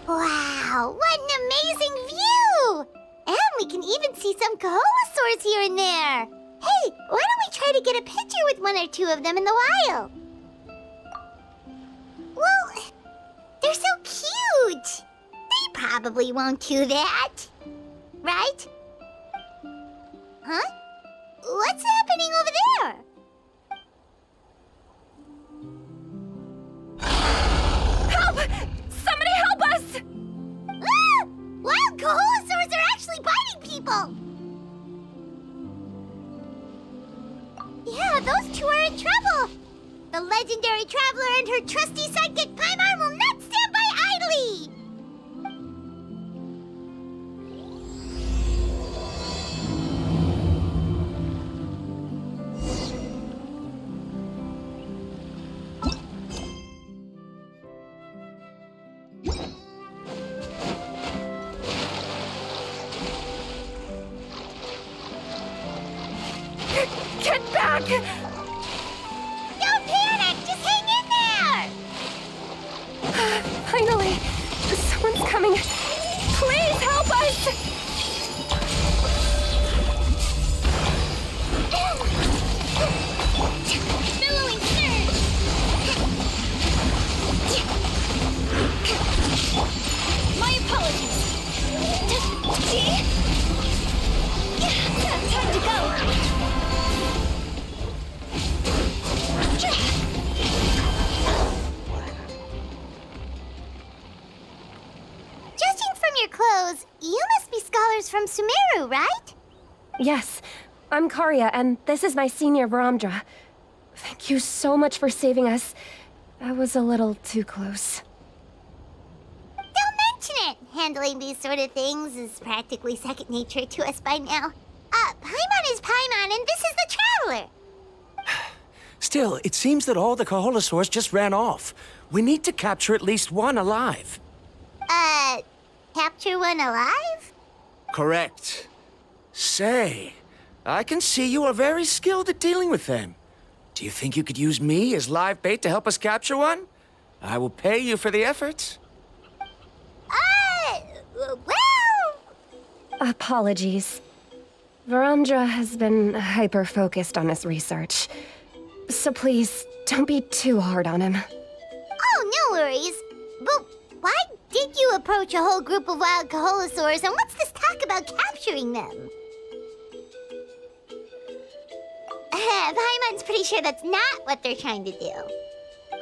Wow, what an amazing view! And we can even see some Kaholosaurs here and there. Hey, why don't we try to get a picture with one or two of them in the wild? Well, they're so cute. They probably won't do that. Right? Huh? What's happening over there? Help! Somebody help us! Ah! Wild Kaholosaurs are actually biting people! Yeah, those two are in trouble! The legendary traveler and her trusty sidekick Paimon will not stand by idly! Get back! Don't panic! Just hang in there! Finally! Someone's coming! Please help us! Billowing surge! My apologies! Time to go! Judging from your clothes, you must be scholars from Sumeru, right? Yes, I'm Karya, and this is my senior Varamdra. Thank you so much for saving us. That was a little too close. Don't mention it! Handling these sort of things is practically second nature to us by now. Paimon is Paimon, and this is the Traveler! Still, it seems that all the Kaholosaurs just ran off. We need to capture at least one alive. Capture one alive? Correct. Say, I can see you are very skilled at dealing with them. Do you think you could use me as live bait to help us capture one? I will pay you for the effort. Well... Apologies. Varamdra has been hyper-focused on his research. So please, don't be too hard on him. Oh, no worries. But why did you approach a whole group of wild Kaholosaurs, and what's this talk about capturing them? Paimon's pretty sure that's not what they're trying to do.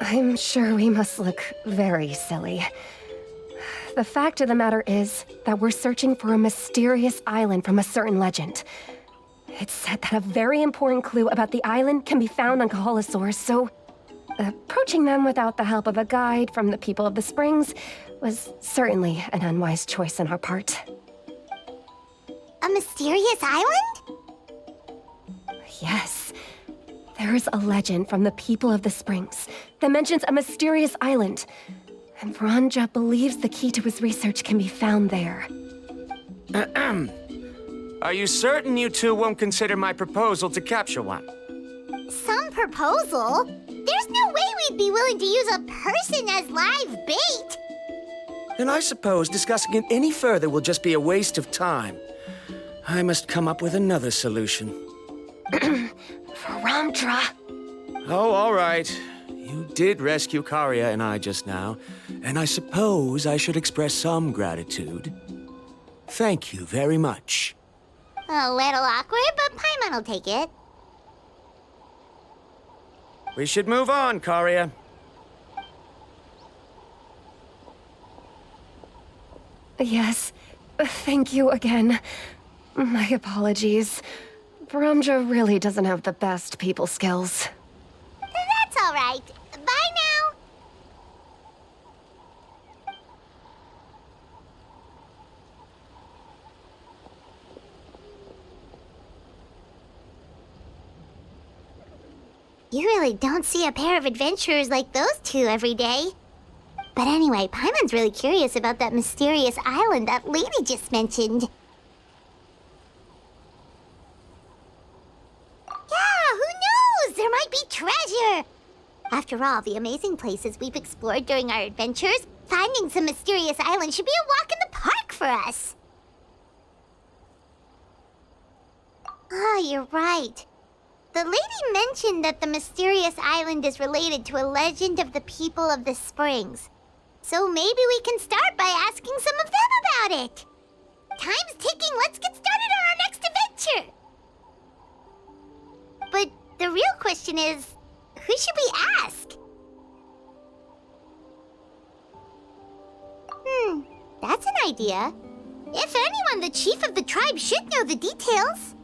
I'm sure we must look very silly. The fact of the matter is that we're searching for a mysterious island from a certain legend. It's said that a very important clue about the island can be found on Kaholosaurs, so approaching them without the help of a guide from the people of the Springs was certainly an unwise choice on our part. A mysterious island? Yes. There is a legend from the people of the Springs that mentions a mysterious island. And Varamdra believes the key to his research can be found there. Are you certain you two won't consider my proposal to capture one? Some proposal? There's no way we'd be willing to use a person as live bait! Then I suppose discussing it any further will just be a waste of time. I must come up with another solution. Varamdra! Oh, all right. You did rescue Karya and I just now, and I suppose I should express some gratitude. Thank you very much. A little awkward, but Paimon will take it. We should move on, Karya. Yes, thank you again. My apologies. Varamdra really doesn't have the best people skills. That's all right. Bye now. You really don't see a pair of adventurers like those two every day. But anyway, Paimon's really curious about that mysterious island that lady just mentioned. Yeah, who knows? There might be treasure! After all the amazing places we've explored during our adventures, finding some mysterious island should be a walk in the park for us. Ah, you're right. The lady mentioned that the mysterious island is related to a legend of the people of the springs. So maybe we can start by asking some of them about it. Time's ticking. Let's get started on our next adventure. But the real question is, who should we ask? That's an idea. If anyone, the chief of the tribe should know the details.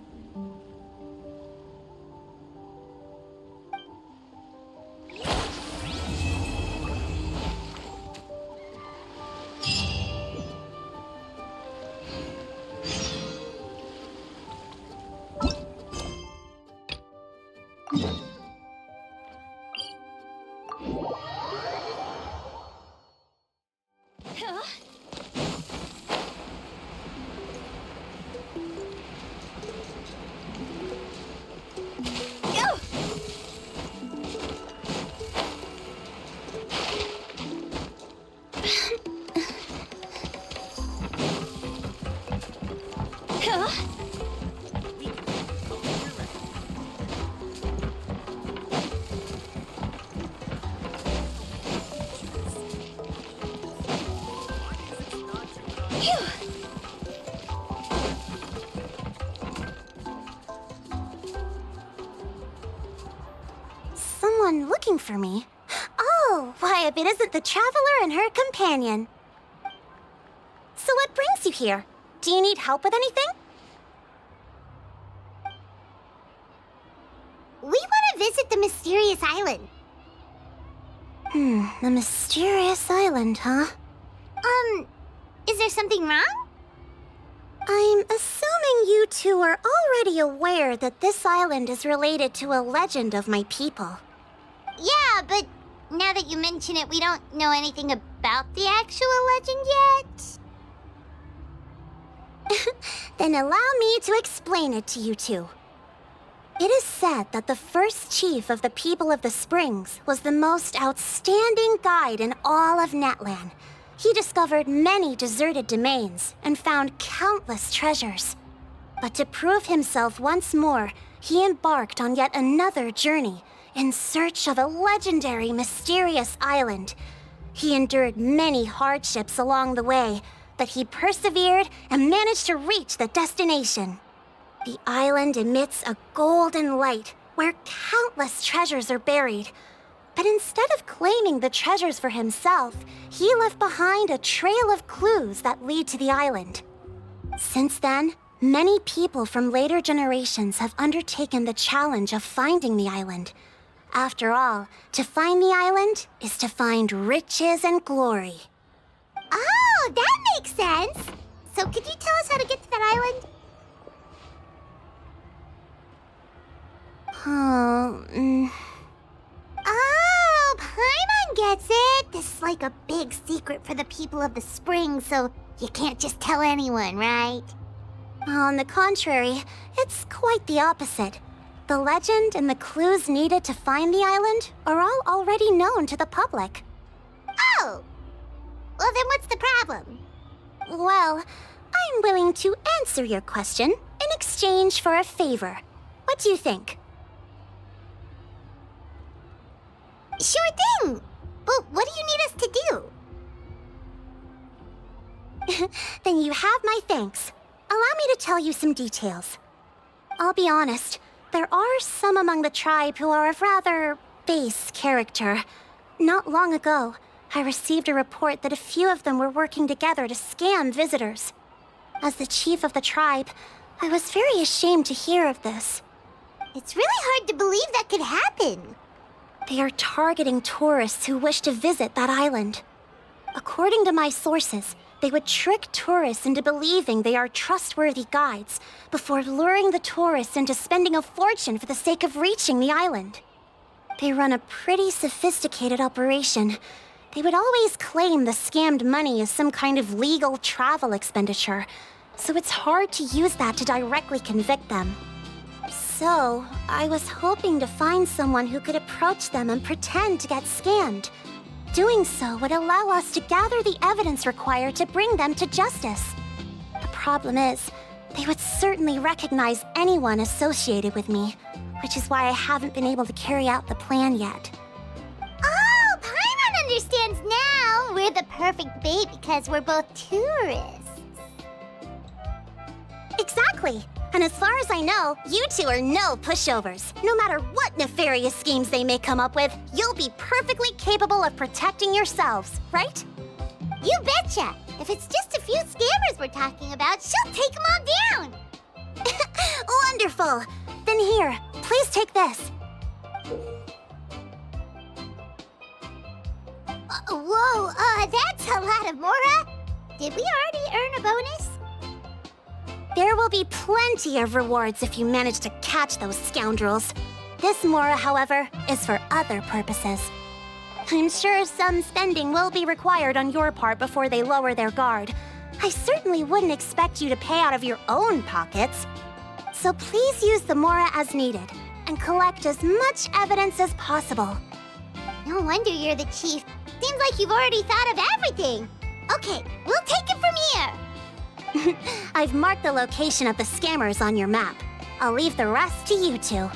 Someone looking for me? Oh, why, if it isn't the traveler and her companion. So what brings you here? Do you need help with anything? We want to visit the mysterious island. The mysterious island, huh? Is there something wrong? I'm assuming you two are already aware that this island is related to a legend of my people. Yeah, but now that you mention it, we don't know anything about the actual legend yet. Then allow me to explain it to you two. It is said that the first chief of the people of the Springs was the most outstanding guide in all of Natlan. He discovered many deserted domains and found countless treasures. But to prove himself once more, he embarked on yet another journey in search of a legendary, mysterious island. He endured many hardships along the way, but he persevered and managed to reach the destination. The island emits a golden light where countless treasures are buried. But instead of claiming the treasures for himself, he left behind a trail of clues that lead to the island. Since then, many people from later generations have undertaken the challenge of finding the island. After all, to find the island is to find riches and glory. Oh, that makes sense! So could you tell us how to get to that island? Oh, Paimon gets it! This is like a big secret for the people of the spring, so you can't just tell anyone, right? On the contrary, it's quite the opposite. The legend and the clues needed to find the island are all already known to the public. Oh! Well, then what's the problem? Well, I'm willing to answer your question in exchange for a favor. What do you think? Sure thing! But what do you need us to do? Then you have my thanks. Allow me to tell you some details. I'll be honest, there are some among the tribe who are of rather base character. Not long ago, I received a report that a few of them were working together to scam visitors. As the chief of the tribe, I was very ashamed to hear of this. It's really hard to believe that could happen. They are targeting tourists who wish to visit that island. According to my sources, they would trick tourists into believing they are trustworthy guides before luring the tourists into spending a fortune for the sake of reaching the island. They run a pretty sophisticated operation. They would always claim the scammed money as some kind of legal travel expenditure, so it's hard to use that to directly convict them. So, I was hoping to find someone who could approach them and pretend to get scammed. Doing so would allow us to gather the evidence required to bring them to justice. The problem is, they would certainly recognize anyone associated with me, which is why I haven't been able to carry out the plan yet. Oh, Paimon understands now! We're the perfect bait because we're both tourists. Exactly! And as far as I know, you two are no pushovers. No matter what nefarious schemes they may come up with, you'll be perfectly capable of protecting yourselves, right? You betcha! If it's just a few scammers we're talking about, she'll take them all down! Wonderful! Then here, please take this. Whoa, that's a lot of Mora! Did we already earn a bonus? There will be plenty of rewards if you manage to catch those scoundrels. This Mora, however, is for other purposes. I'm sure some spending will be required on your part before they lower their guard. I certainly wouldn't expect you to pay out of your own pockets. So please use the Mora as needed, and collect as much evidence as possible. No wonder you're the chief. Seems like you've already thought of everything. Okay, we'll take it from here. I've marked the location of the scammers on your map. I'll leave the rest to you two.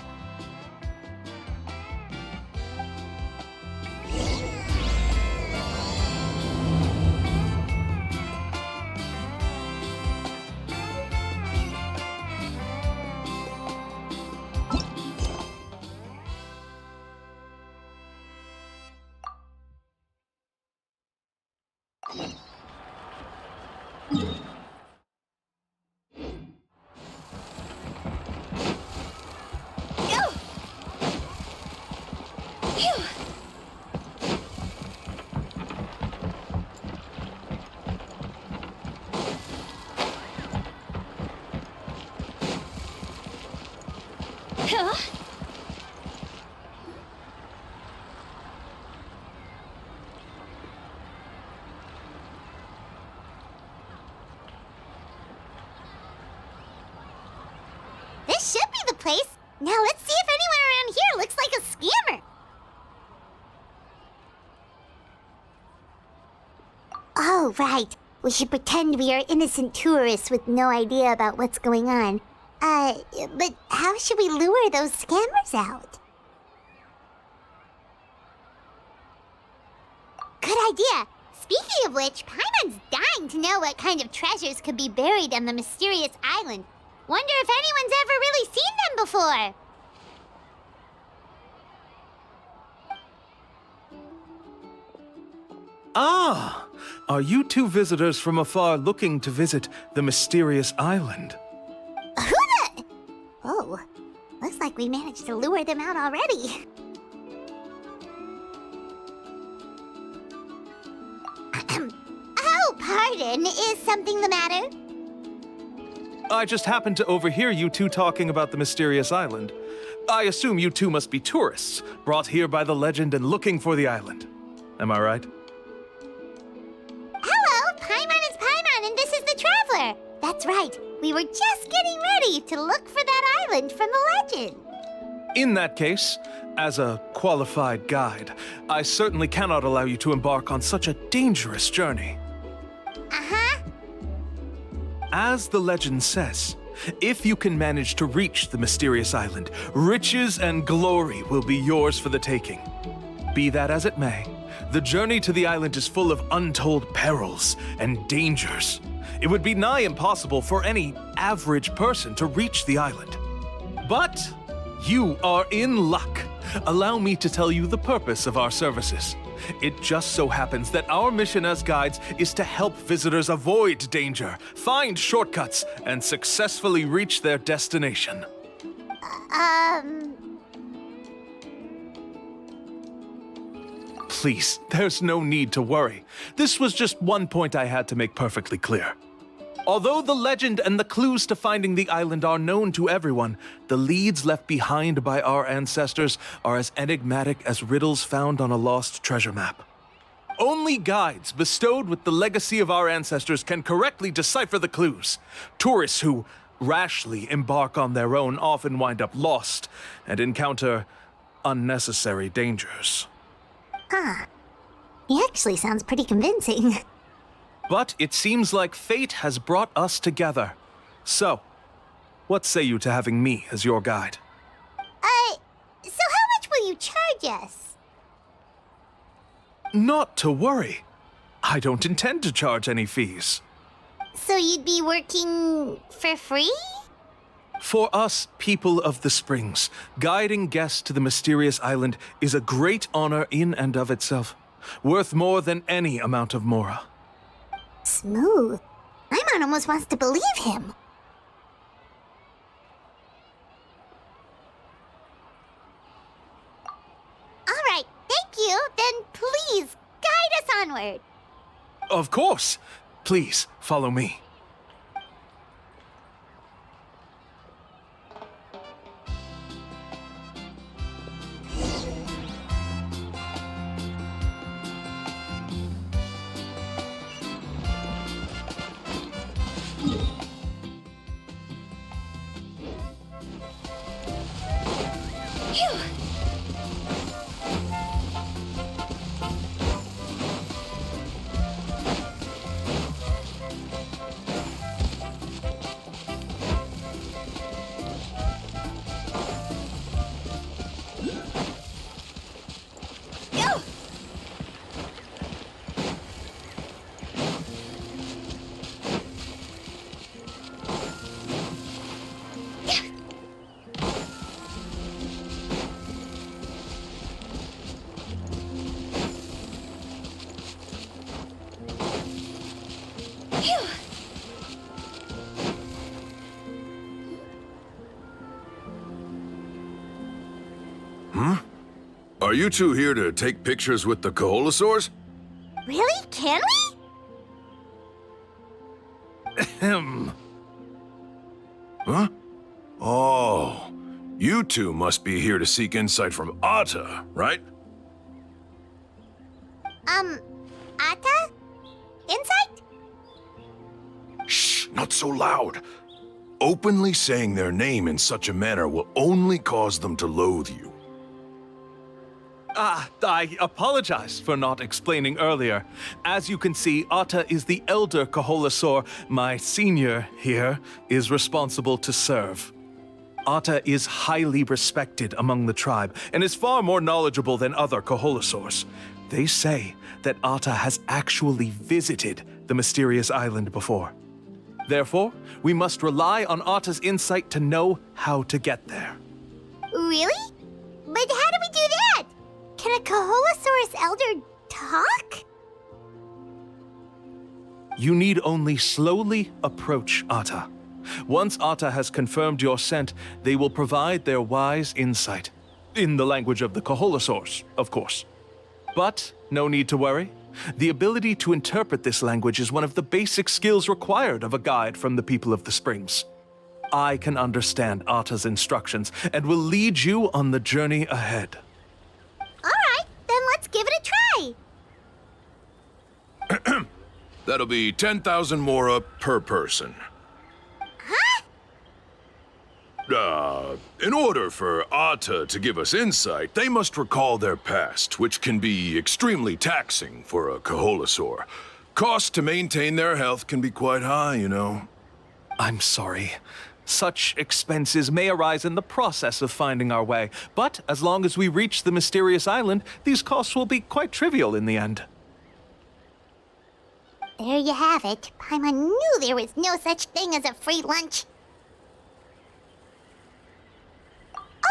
This should be the place. Now let's see if anyone around here looks like a scammer. Oh, right. We should pretend we are innocent tourists with no idea about what's going on. But how should we lure those scammers out? Good idea. Speaking of which, Paimon's dying to know what kind of treasures could be buried on the mysterious island. Wonder if anyone's ever really seen them before. Ah! Are you two visitors from afar looking to visit the mysterious island? Who the... Oh, looks like we managed to lure them out already. Oh, pardon. Is something the matter? I just happened to overhear you two talking about the mysterious island. I assume you two must be tourists, brought here by the legend and looking for the island. Am I right? Hello, Paimon is Paimon, and this is the Traveler. That's right. We were just getting ready to look for that island from the legend. In that case, as a qualified guide, I certainly cannot allow you to embark on such a dangerous journey. Uh-huh. As the legend says, if you can manage to reach the mysterious island, riches and glory will be yours for the taking. Be that as it may, the journey to the island is full of untold perils and dangers. It would be nigh impossible for any average person to reach the island. But you are in luck. Allow me to tell you the purpose of our services. It just so happens that our mission as guides is to help visitors avoid danger, find shortcuts, and successfully reach their destination. Please, there's no need to worry. This was just one point I had to make perfectly clear. Although the legend and the clues to finding the island are known to everyone, the leads left behind by our ancestors are as enigmatic as riddles found on a lost treasure map. Only guides bestowed with the legacy of our ancestors can correctly decipher the clues. Tourists who rashly embark on their own often wind up lost and encounter unnecessary dangers. He actually sounds pretty convincing. But it seems like fate has brought us together. So, what say you to having me as your guide? So how much will you charge us? Not to worry. I don't intend to charge any fees. So you'd be working for free? For us, people of the Springs, guiding guests to the mysterious island is a great honor in and of itself, worth more than any amount of mora. Smooth. Paimon almost wants to believe him. All right, thank you. Then please guide us onward. Of course. Please, follow me. Are you two here to take pictures with the Koholosaurs? Really? Can we? Huh? Oh, you two must be here to seek insight from Atta, right? Atta? Insight? Shh, not so loud. Openly saying their name in such a manner will only cause them to loathe you. I apologize for not explaining earlier. As you can see, Atta is the elder Koholosaur. My senior here is responsible to serve. Atta is highly respected among the tribe and is far more knowledgeable than other Koholosaurs. They say that Atta has actually visited the mysterious island before. Therefore, we must rely on Atta's insight to know how to get there. Really? But how do we do that? Can a Koholosaurus elder talk? You need only slowly approach Atta. Once Atta has confirmed your scent, they will provide their wise insight. In the language of the Koholosaurs, of course. But no need to worry. The ability to interpret this language is one of the basic skills required of a guide from the people of the Springs. I can understand Atta's instructions and will lead you on the journey ahead. All right, then let's give it a try. That'll be 10,000 mora per person. In order for Atta to give us insight, they must recall their past, which can be extremely taxing for a Koholosaur. Costs to maintain their health can be quite high, you know. I'm sorry. Such expenses may arise in the process of finding our way, but as long as we reach the mysterious island, these costs will be quite trivial in the end. There you have it. Paimon knew there was no such thing as a free lunch.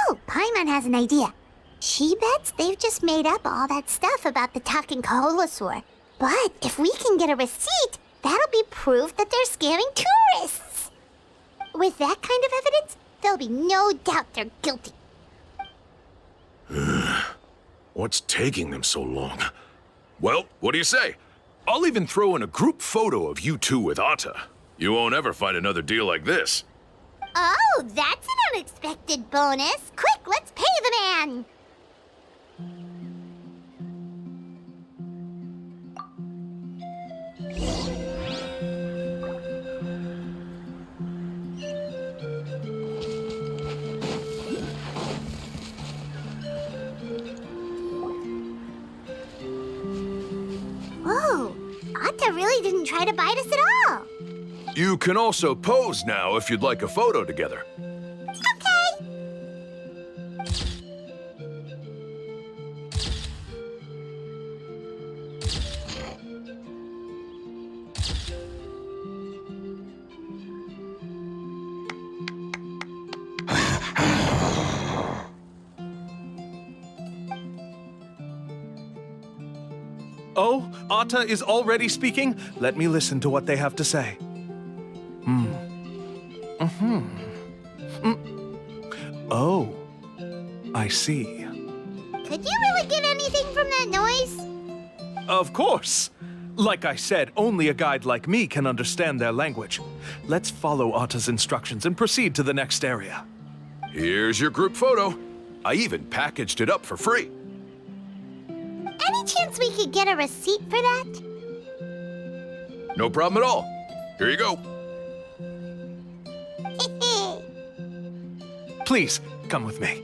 Oh, Paimon has an idea. She bets they've just made up all that stuff about the talking Koholosaur. But if we can get a receipt, that'll be proof that they're scamming tourists. With that kind of evidence, there'll be no doubt they're guilty. What's taking them so long? Well, what do you say? I'll even throw in a group photo of you two with Atta. You won't ever find another deal like this. Oh, that's an unexpected bonus. Quick, let's pay the man. Ata really didn't try to bite us at all. You can also pose now if you'd like a photo together. Okay. Oh, Ata is already speaking? Let me listen to what they have to say. Oh, I see. Could you really get anything from that noise? Of course. Like I said, only a guide like me can understand their language. Let's follow Ata's instructions and proceed to the next area. Here's your group photo. I even packaged it up for free. Any chance we could get a receipt for that? No problem at all. Here you go. Please, come with me.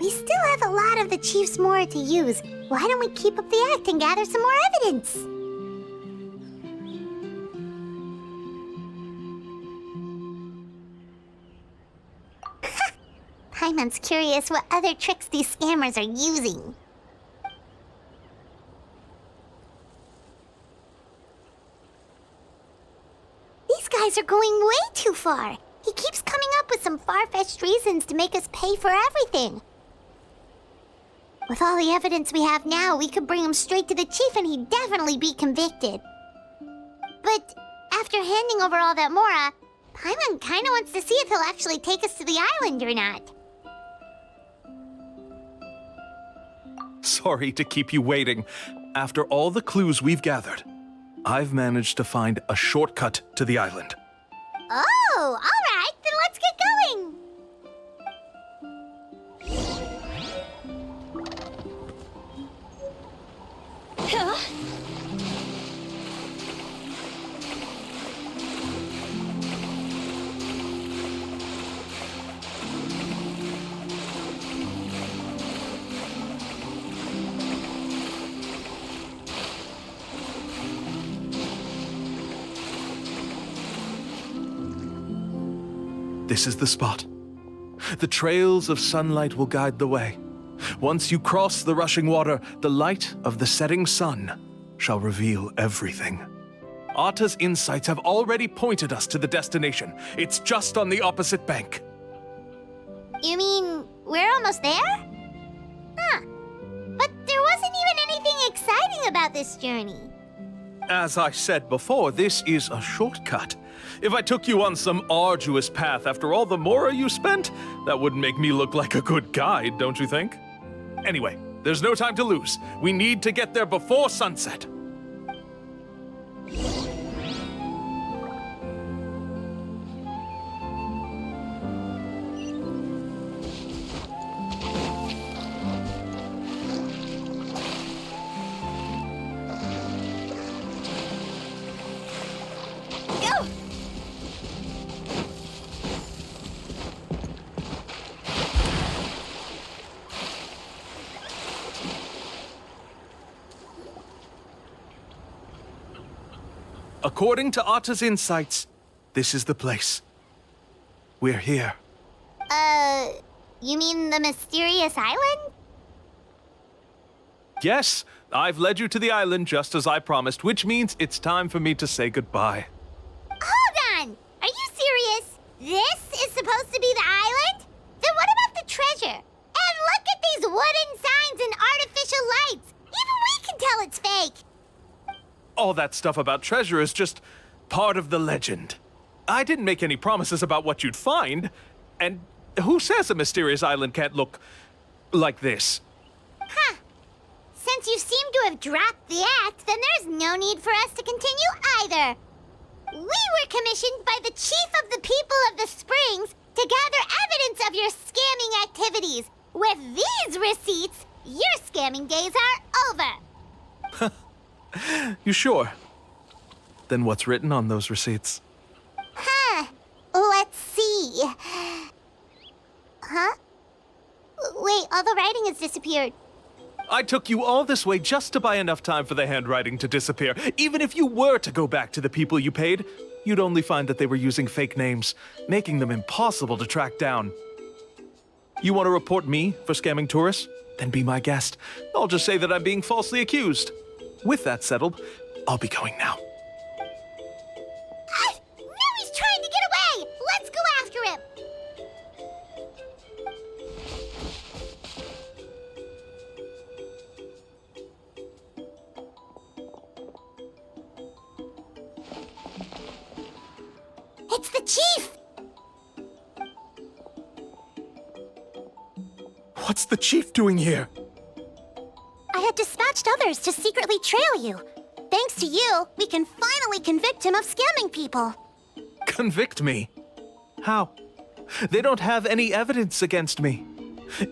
We still have a lot of the Chief's Mora to use. Why don't we keep up the act and gather some more evidence? Paimon's curious what other tricks these scammers are using. These guys are going way too far. He keeps coming up with some far-fetched reasons to make us pay for everything. With all the evidence we have now, we could bring him straight to the chief and he'd definitely be convicted. But after handing over all that Mora, Paimon kinda wants to see if he'll actually take us to the island or not. Sorry to keep you waiting. After all the clues we've gathered, I've managed to find a shortcut to the island. Oh, all right, then let's get going. This is the spot. The trails of sunlight will guide the way. Once you cross the rushing water, the light of the setting sun shall reveal everything. Ata's insights have already pointed us to the destination. It's just on the opposite bank. You mean we're almost there? Huh. But there wasn't even anything exciting about this journey. As I said before, this is a shortcut. If I took you on some arduous path after all the Mora you spent, that wouldn't make me look like a good guide, don't you think? Anyway, there's no time to lose. We need to get there before sunset. According to Ata's insights, this is the place. We're here. You mean the mysterious island? Yes, I've led you to the island just as I promised, which means it's time for me to say goodbye. Hold on! Are you serious? This is supposed to be the island? Then what about the treasure? And look at these wooden signs and artificial lights! Even we can tell it's fake! All that stuff about treasure is just part of the legend. I didn't make any promises about what you'd find. And who says a mysterious island can't look like this? Huh. Since you seem to have dropped the act, then there's no need for us to continue either. We were commissioned by the chief of the people of the Springs to gather evidence of your scamming activities. With these receipts, your scamming days are over. You sure? Then what's written on those receipts? Huh. Let's see. Huh? Wait, all the writing has disappeared. I took you all this way just to buy enough time for the handwriting to disappear. Even if you were to go back to the people you paid, you'd only find that they were using fake names, making them impossible to track down. You want to report me for scamming tourists? Then be my guest. I'll just say that I'm being falsely accused. With that settled, I'll be going now. Now he's trying to get away! Let's go after him! It's the chief! What's the chief doing here? I had dispatched others to secretly trail you. Thanks to you, we can finally convict him of scamming people. Convict me? How? They don't have any evidence against me.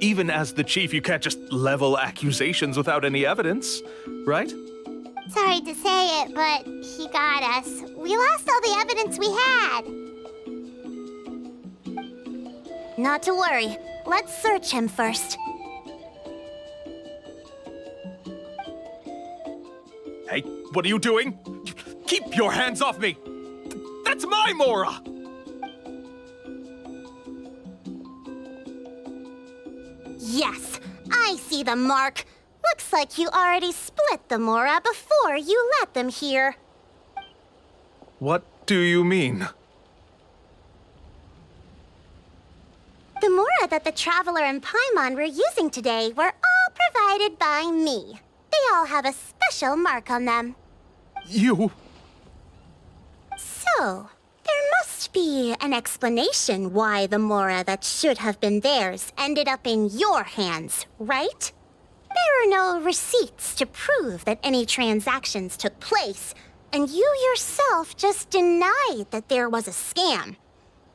Even as the chief, you can't just level accusations without any evidence, right? Sorry to say it, but he got us. We lost all the evidence we had. Not to worry. Let's search him first. Hey, what are you doing? Keep your hands off me! That's my Mora! Yes, I see the mark. Looks like you already split the Mora before you let them here. What do you mean? The Mora that the Traveler and Paimon were using today were all provided by me. They all have a special mark on them. You... So, there must be an explanation why the Mora that should have been theirs ended up in your hands, right? There are no receipts to prove that any transactions took place, and you yourself just denied that there was a scam.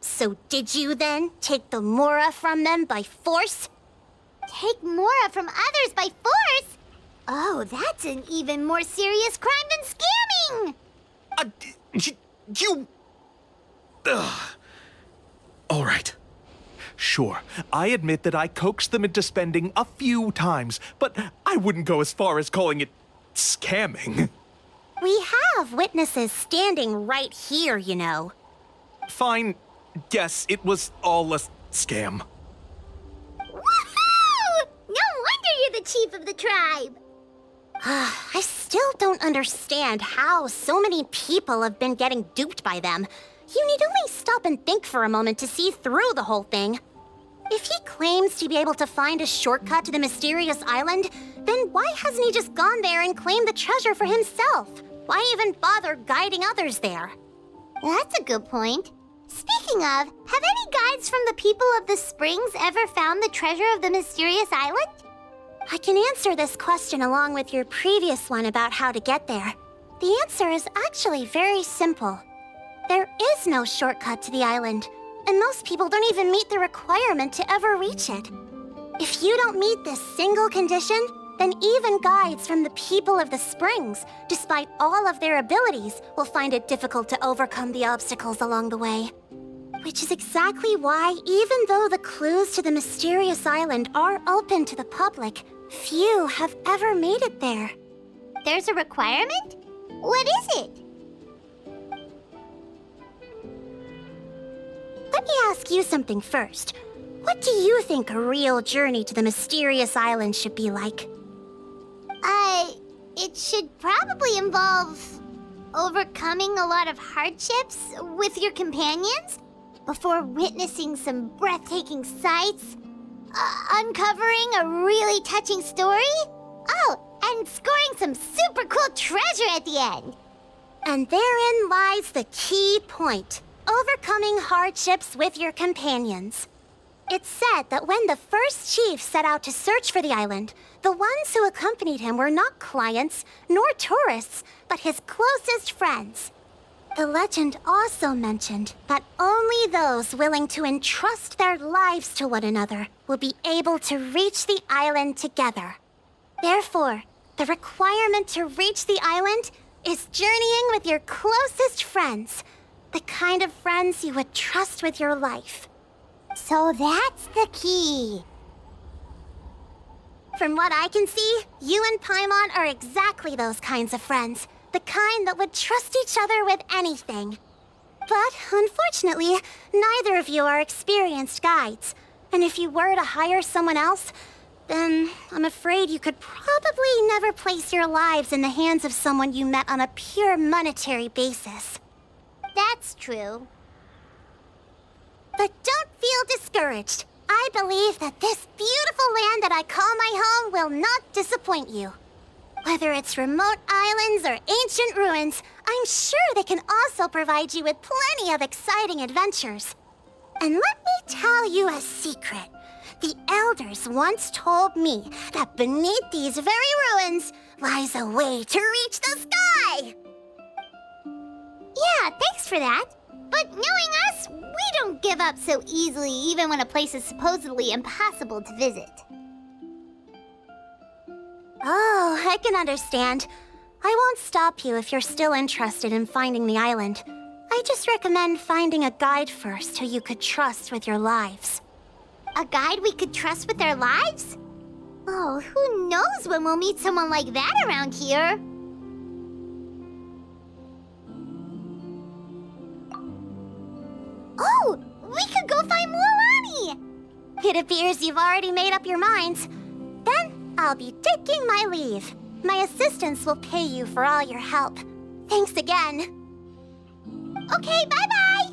So did you then take the Mora from them by force? Take Mora from others by force? Oh, that's an even more serious crime than scamming! You... Ugh. All right. Sure, I admit that I coaxed them into spending a few times, but I wouldn't go as far as calling it scamming. We have witnesses standing right here, you know. Fine. Yes, it was all a scam. Woohoo! No wonder you're the chief of the tribe! I still don't understand how so many people have been getting duped by them. You need only stop and think for a moment to see through the whole thing. If he claims to be able to find a shortcut to the mysterious island, then why hasn't he just gone there and claimed the treasure for himself? Why even bother guiding others there? That's a good point. Speaking of, have any guides from the people of the Springs ever found the treasure of the mysterious island? I can answer this question along with your previous one about how to get there. The answer is actually very simple. There is no shortcut to the island, and most people don't even meet the requirement to ever reach it. If you don't meet this single condition, then even guides from the people of the Springs, despite all of their abilities, will find it difficult to overcome the obstacles along the way. Which is exactly why, even though the clues to the mysterious island are open to the public, few have ever made it there. There's a requirement? What is it? Let me ask you something first. What do you think a real journey to the mysterious island should be like? It should probably involve overcoming a lot of hardships with your companions before witnessing some breathtaking sights, uncovering a really touching story, and scoring some super cool treasure at the end. And therein lies the key point. Overcoming hardships with your companions. It's said that when the first chief set out to search for the island, the ones who accompanied him were not clients nor tourists, but his closest friends. The legend also mentioned that only those willing to entrust their lives to one another will be able to reach the island together. Therefore, the requirement to reach the island is journeying with your closest friends, the kind of friends you would trust with your life. So that's the key. From what I can see, you and Paimon are exactly those kinds of friends. The kind that would trust each other with anything. But, unfortunately, neither of you are experienced guides. And if you were to hire someone else, then I'm afraid you could probably never place your lives in the hands of someone you met on a pure monetary basis. That's true. But don't feel discouraged. I believe that this beautiful land that I call my home will not disappoint you. Whether it's remote islands or ancient ruins, I'm sure they can also provide you with plenty of exciting adventures. And let me tell you a secret. The elders once told me that beneath these very ruins lies a way to reach the sky! Yeah, thanks for that. But knowing us, we don't give up so easily even when a place is supposedly impossible to visit. Oh, I can understand. I won't stop you if you're still interested in finding the island. I just recommend finding a guide first who you could trust with your lives. A guide we could trust with our lives? Oh, who knows when we'll meet someone like that around here? Oh, we could go find Mualani! It appears you've already made up your minds. Then, I'll be taking my leave. My assistants will pay you for all your help. Thanks again. Okay, bye-bye!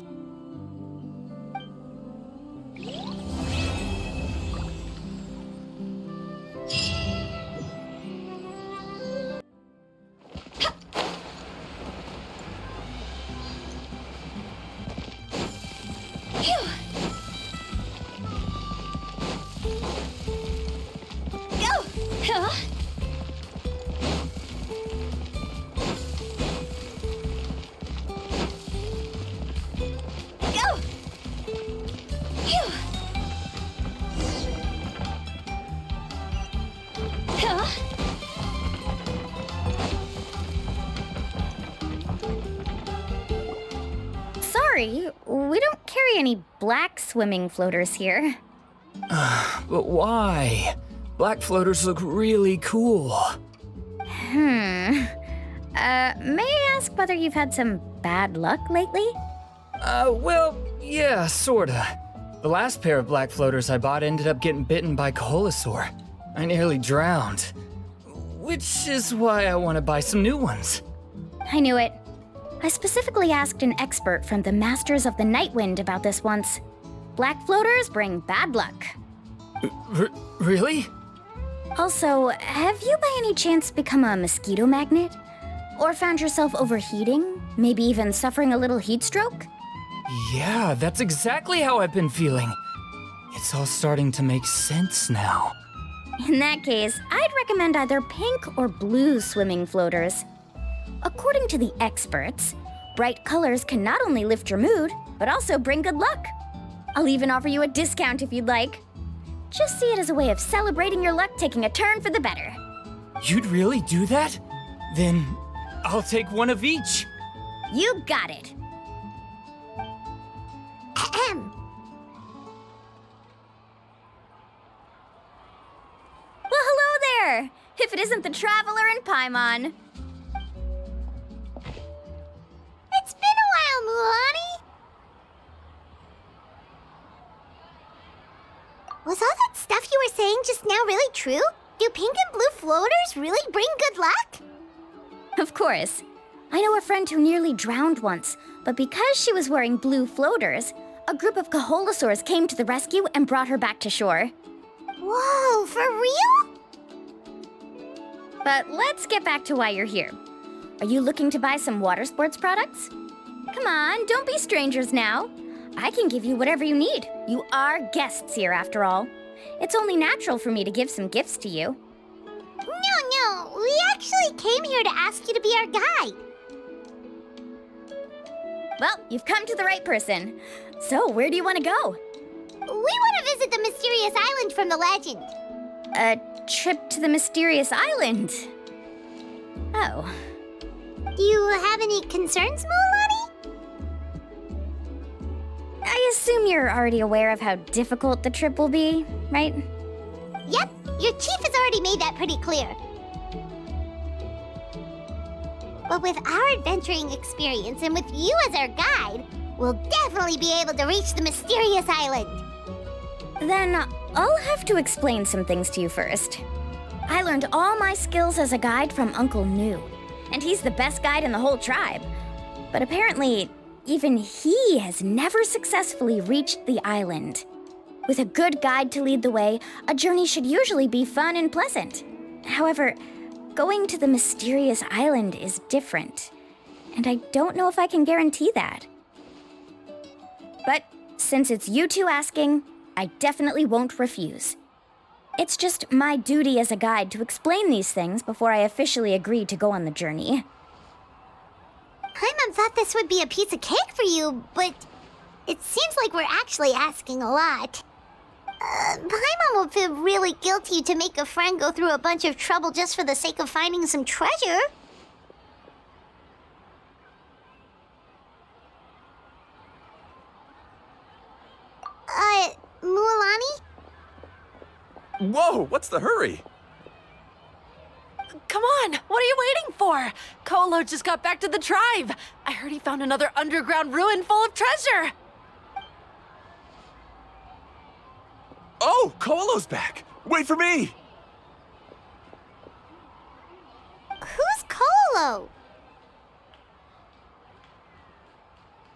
Sorry, we don't carry any black swimming floaters here. But why? Black floaters look really cool. May I ask whether you've had some bad luck lately? Well, yeah, sorta. The last pair of black floaters I bought ended up getting bitten by Koholosaur. I nearly drowned. Which is why I want to buy some new ones. I knew it. I specifically asked an expert from the Masters of the Nightwind about this once. Black floaters bring bad luck. Really? Also, have you by any chance become a mosquito magnet? Or found yourself overheating? Maybe even suffering a little heat stroke? Yeah, that's exactly how I've been feeling. It's all starting to make sense now. In that case, I'd recommend either pink or blue swimming floaters. According to the experts, bright colors can not only lift your mood, but also bring good luck. I'll even offer you a discount if you'd like. Just see it as a way of celebrating your luck taking a turn for the better. You'd really do that? Then I'll take one of each. You got it. Ahem. Well, hello there! If it isn't the Traveler in Paimon. It's been a while, Mualani. Was all that stuff you were saying just now really true? Do pink and blue floaters really bring good luck? Of course. I know a friend who nearly drowned once, but because she was wearing blue floaters, a group of Koholosaurs came to the rescue and brought her back to shore. Whoa, for real? But let's get back to why you're here. Are you looking to buy some water sports products? Come on, don't be strangers now. I can give you whatever you need. You are guests here, after all. It's only natural for me to give some gifts to you. No, we actually came here to ask you to be our guide. Well, you've come to the right person. So, where do you want to go? We want to visit the mysterious island from the legend. A trip to the mysterious island? Oh. Do you have any concerns, Mualani? I assume you're already aware of how difficult the trip will be, right? Yep, your chief has already made that pretty clear. But with our adventuring experience and with you as our guide, we'll definitely be able to reach the mysterious island. Then I'll have to explain some things to you first. I learned all my skills as a guide from Uncle New, and he's the best guide in the whole tribe. But apparently, even he has never successfully reached the island. With a good guide to lead the way, a journey should usually be fun and pleasant. However, going to the mysterious island is different, and I don't know if I can guarantee that. But since it's you two asking, I definitely won't refuse. It's just my duty as a guide to explain these things before I officially agree to go on the journey. Paimon thought this would be a piece of cake for you, but it seems like we're actually asking a lot. Paimon will feel really guilty to make a friend go through a bunch of trouble just for the sake of finding some treasure. Mualani? Whoa, what's the hurry? Come on, what are you waiting for? Kolo just got back to the tribe. I heard he found another underground ruin full of treasure. Oh, Kolo's back! Wait for me! Who's Kolo?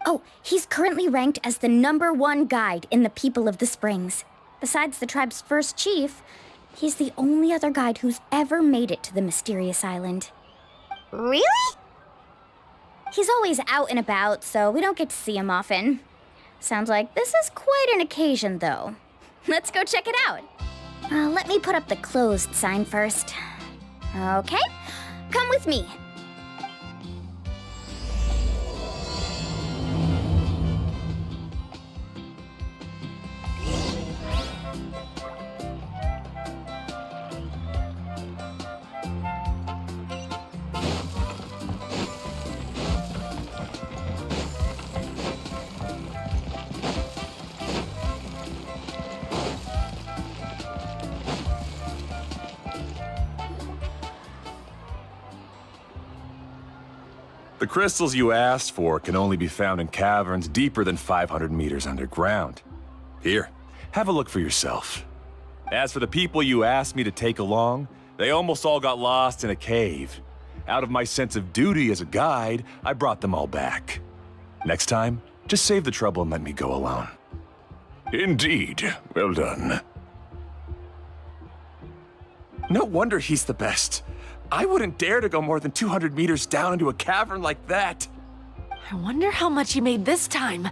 Oh, he's currently ranked as the #1 guide in the People of the Springs. Besides the tribe's first chief, he's the only other guide who's ever made it to the mysterious island. Really? He's always out and about, so we don't get to see him often. Sounds like this is quite an occasion, though. Let's go check it out. Let me put up the closed sign first. Okay, come with me. The crystals you asked for can only be found in caverns deeper than 500 meters underground. Here, have a look for yourself. As for the people you asked me to take along, they almost all got lost in a cave. Out of my sense of duty as a guide, I brought them all back. Next time, just save the trouble and let me go alone. Indeed. Well done. No wonder he's the best. I wouldn't dare to go more than 200 meters down into a cavern like that. I wonder how much he made this time.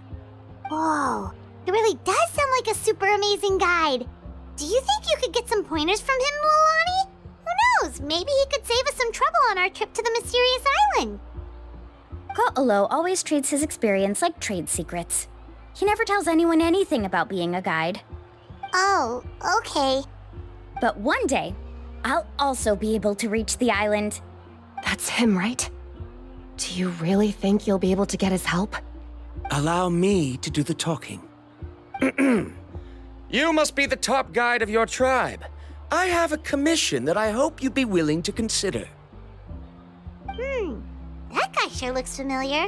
Whoa, it really does sound like a super amazing guide. Do you think you could get some pointers from him, Mualani? Who knows, maybe he could save us some trouble on our trip to the mysterious island. Ko'olo always treats his experience like trade secrets. He never tells anyone anything about being a guide. Oh, okay. But one day, I'll also be able to reach the island. That's him, right? Do you really think you'll be able to get his help? Allow me to do the talking. You must be the top guide of your tribe. I have a commission that I hope you'd be willing to consider. That guy sure looks familiar.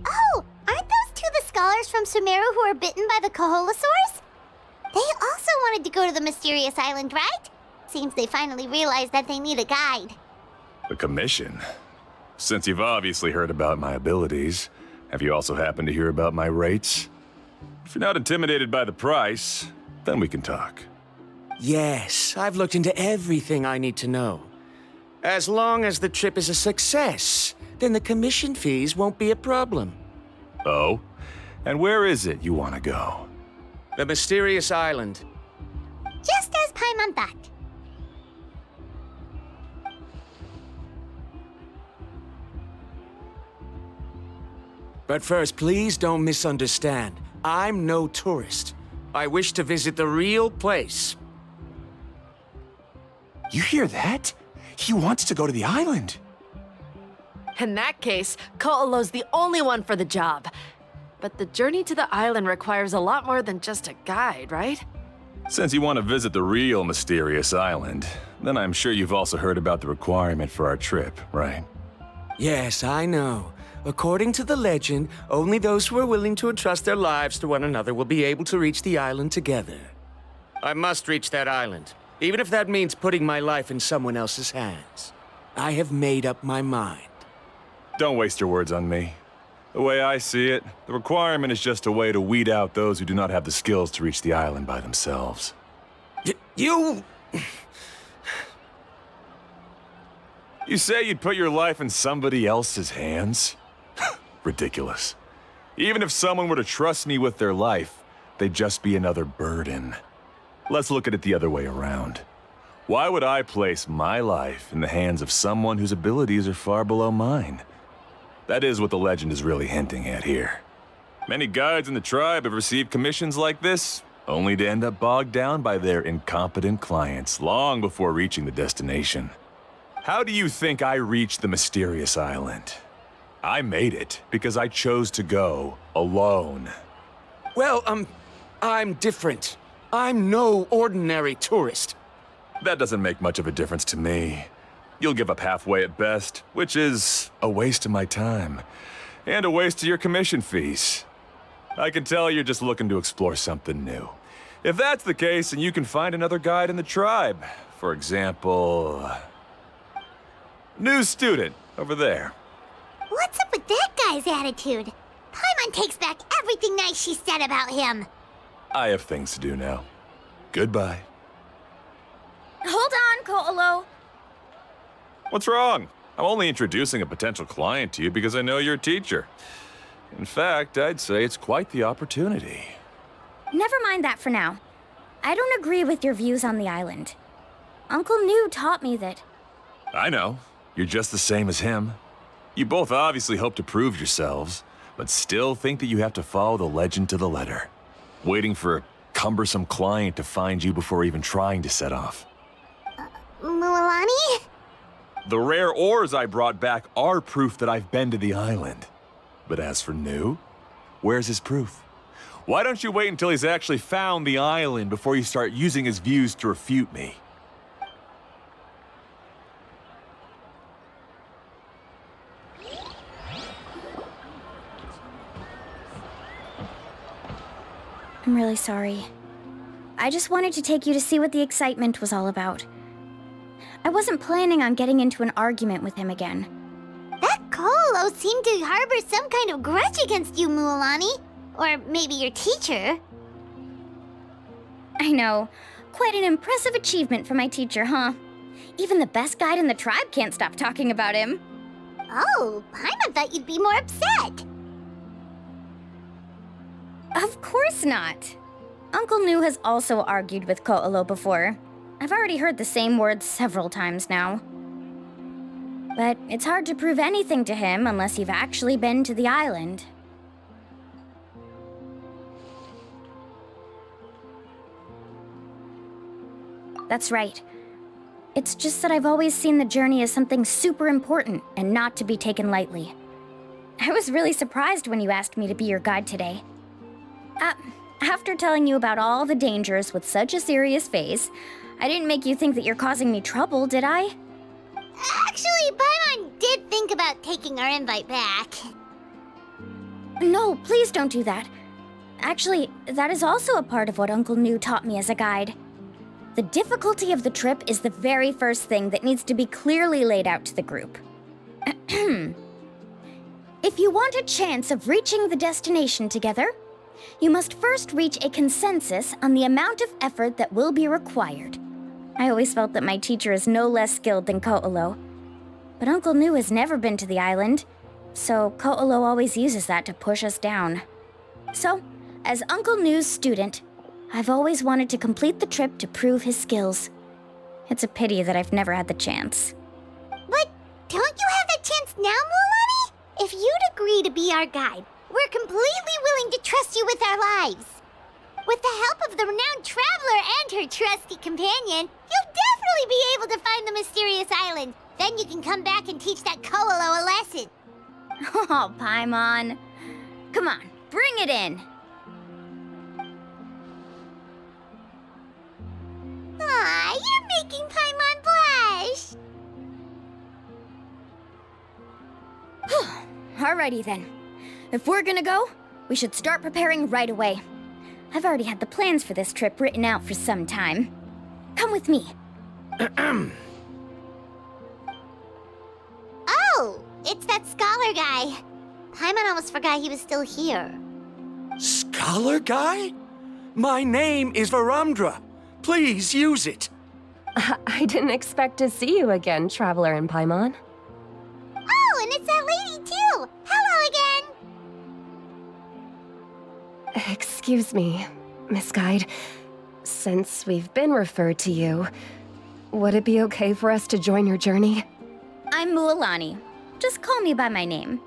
Oh, aren't those two the scholars from Sumeru who were bitten by the Koholosaurs? They also wanted to go to the mysterious island, right? Seems they finally realized that they need a guide. The commission? Since you've obviously heard about my abilities, have you also happened to hear about my rates? If you're not intimidated by the price, then we can talk. Yes, I've looked into everything I need to know. As long as the trip is a success, then the commission fees won't be a problem. Oh? And where is it you want to go? The mysterious island. Just as Paimon thought. But first, please don't misunderstand. I'm no tourist. I wish to visit the real place. You hear that? He wants to go to the island. In that case, Ko'olo's the only one for the job. But the journey to the island requires a lot more than just a guide, right? Since you want to visit the real mysterious island, then I'm sure you've also heard about the requirement for our trip, right? Yes, I know. According to the legend, only those who are willing to entrust their lives to one another will be able to reach the island together. I must reach that island, even if that means putting my life in someone else's hands. I have made up my mind. Don't waste your words on me. The way I see it, the requirement is just a way to weed out those who do not have the skills to reach the island by themselves. You... You say you'd put your life in somebody else's hands? Ridiculous. Even if someone were to trust me with their life, they'd just be another burden. Let's look at it the other way around. Why would I place my life in the hands of someone whose abilities are far below mine? That is what the legend is really hinting at here. Many guides in the tribe have received commissions like this, only to end up bogged down by their incompetent clients long before reaching the destination. How do you think I reached the mysterious island? I made it because I chose to go alone. Well, I'm different. I'm no ordinary tourist. That doesn't make much of a difference to me. You'll give up halfway at best, which is a waste of my time. And a waste of your commission fees. I can tell you're just looking to explore something new. If that's the case, then you can find another guide in the tribe. For example... new student, over there. What's up with that guy's attitude? Paimon takes back everything nice she said about him. I have things to do now. Goodbye. Hold on, Ko'olo. What's wrong? I'm only introducing a potential client to you because I know you're a teacher. In fact, I'd say it's quite the opportunity. Never mind that for now. I don't agree with your views on the island. Uncle New taught me that... I know. You're just the same as him. You both obviously hope to prove yourselves, but still think that you have to follow the legend to the letter, waiting for a cumbersome client to find you before even trying to set off. Mualani? The rare ores I brought back are proof that I've been to the island. But as for New, where's his proof? Why don't you wait until he's actually found the island before you start using his views to refute me? I'm really sorry. I just wanted to take you to see what the excitement was all about. I wasn't planning on getting into an argument with him again. That Ko'olo seemed to harbor some kind of grudge against you, Mualani. Or maybe your teacher. I know. Quite an impressive achievement for my teacher, huh? Even the best guide in the tribe can't stop talking about him. Oh, Paimon thought you'd be more upset. Of course not. Uncle New has also argued with Ko'olo before. I've already heard the same words several times now. But it's hard to prove anything to him unless you've actually been to the island. That's right. It's just that I've always seen the journey as something super important and not to be taken lightly. I was really surprised when you asked me to be your guide today. After telling you about all the dangers with such a serious face, I didn't make you think that you're causing me trouble, did I? Actually, Paimon did think about taking our invite back. No, please don't do that. Actually, that is also a part of what Uncle New taught me as a guide. The difficulty of the trip is the very first thing that needs to be clearly laid out to the group. If you want a chance of reaching the destination together, you must first reach a consensus on the amount of effort that will be required. I always felt that my teacher is no less skilled than Ko'olo. But Uncle New has never been to the island, so Ko'olo always uses that to push us down. So, as Uncle New's student, I've always wanted to complete the trip to prove his skills. It's a pity that I've never had the chance. But don't you have that chance now, Mualani? If you'd agree to be our guide, we're completely willing to trust you with our lives. With the help of the renowned traveler and her trusty companion, you'll definitely be able to find the mysterious island. Then you can come back and teach that Ko'olo a lesson. Oh, Paimon. Come on, bring it in. Aw, you're making Paimon blush! Alrighty then. If we're gonna go, we should start preparing right away. I've already had the plans for this trip written out for some time. Come with me. Oh, it's that scholar guy. Paimon almost forgot he was still here. Scholar guy? My name is Varamdra. Please use it. I didn't expect to see you again, Traveler in Paimon. Oh, and it's that lady too! Hello again! Excuse me, Miss Guide. Since we've been referred to you, would it be okay for us to join your journey? I'm Mualani. Just call me by my name.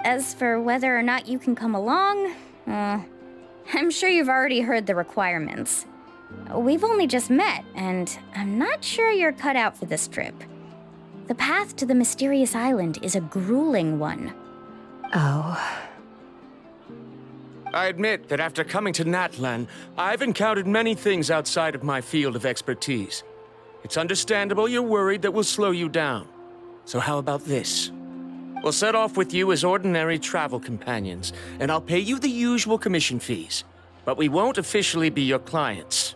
As for whether or not you can come along, I'm sure you've already heard the requirements. We've only just met, and I'm not sure you're cut out for this trip. The path to the mysterious island is a grueling one. Oh. I admit that after coming to Natlan, I've encountered many things outside of my field of expertise. It's understandable you're worried that we'll slow you down. So how about this? We'll set off with you as ordinary travel companions, and I'll pay you the usual commission fees. But we won't officially be your clients.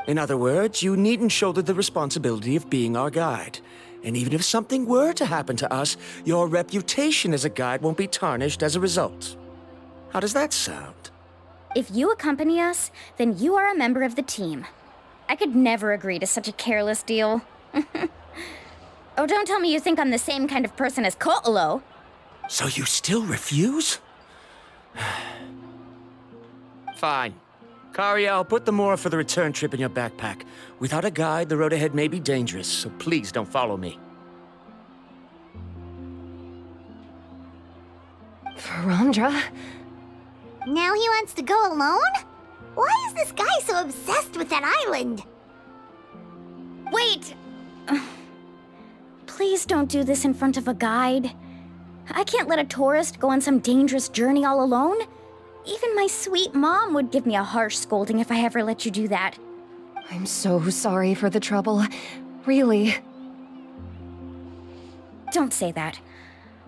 In other words, you needn't shoulder the responsibility of being our guide. And even if something were to happen to us, your reputation as a guide won't be tarnished as a result. How does that sound? If you accompany us, then you are a member of the team. I could never agree to such a careless deal. Oh, don't tell me you think I'm the same kind of person as Ko'olo. So you still refuse? Fine. Kariel, put the more for the return trip in your backpack. Without a guide, the road ahead may be dangerous, so please don't follow me. Varamdra? Now he wants to go alone? Why is this guy so obsessed with that island? Wait! Please don't do this in front of a guide. I can't let a tourist go on some dangerous journey all alone. Even my sweet mom would give me a harsh scolding if I ever let you do that. I'm so sorry for the trouble. Really. Don't say that.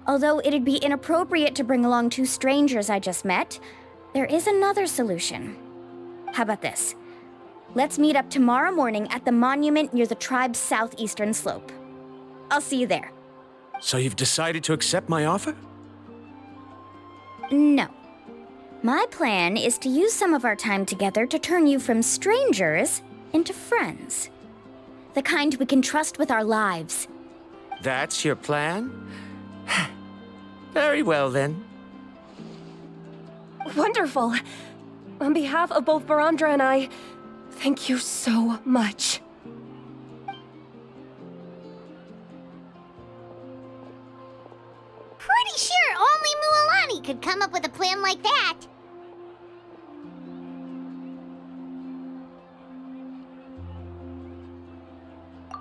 Although it'd be inappropriate to bring along two strangers I just met, there is another solution. How about this? Let's meet up tomorrow morning at the monument near the tribe's southeastern slope. I'll see you there. So you've decided to accept my offer? No. My plan is to use some of our time together to turn you from strangers into friends. The kind we can trust with our lives. That's your plan? Very well, then. Wonderful. On behalf of both Varamdra and I, thank you so much. Pretty sure only Mualani could come up with a plan like that.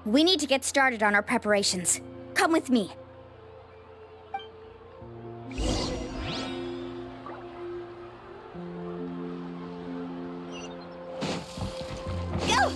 We need to get started on our preparations. Come with me. Go!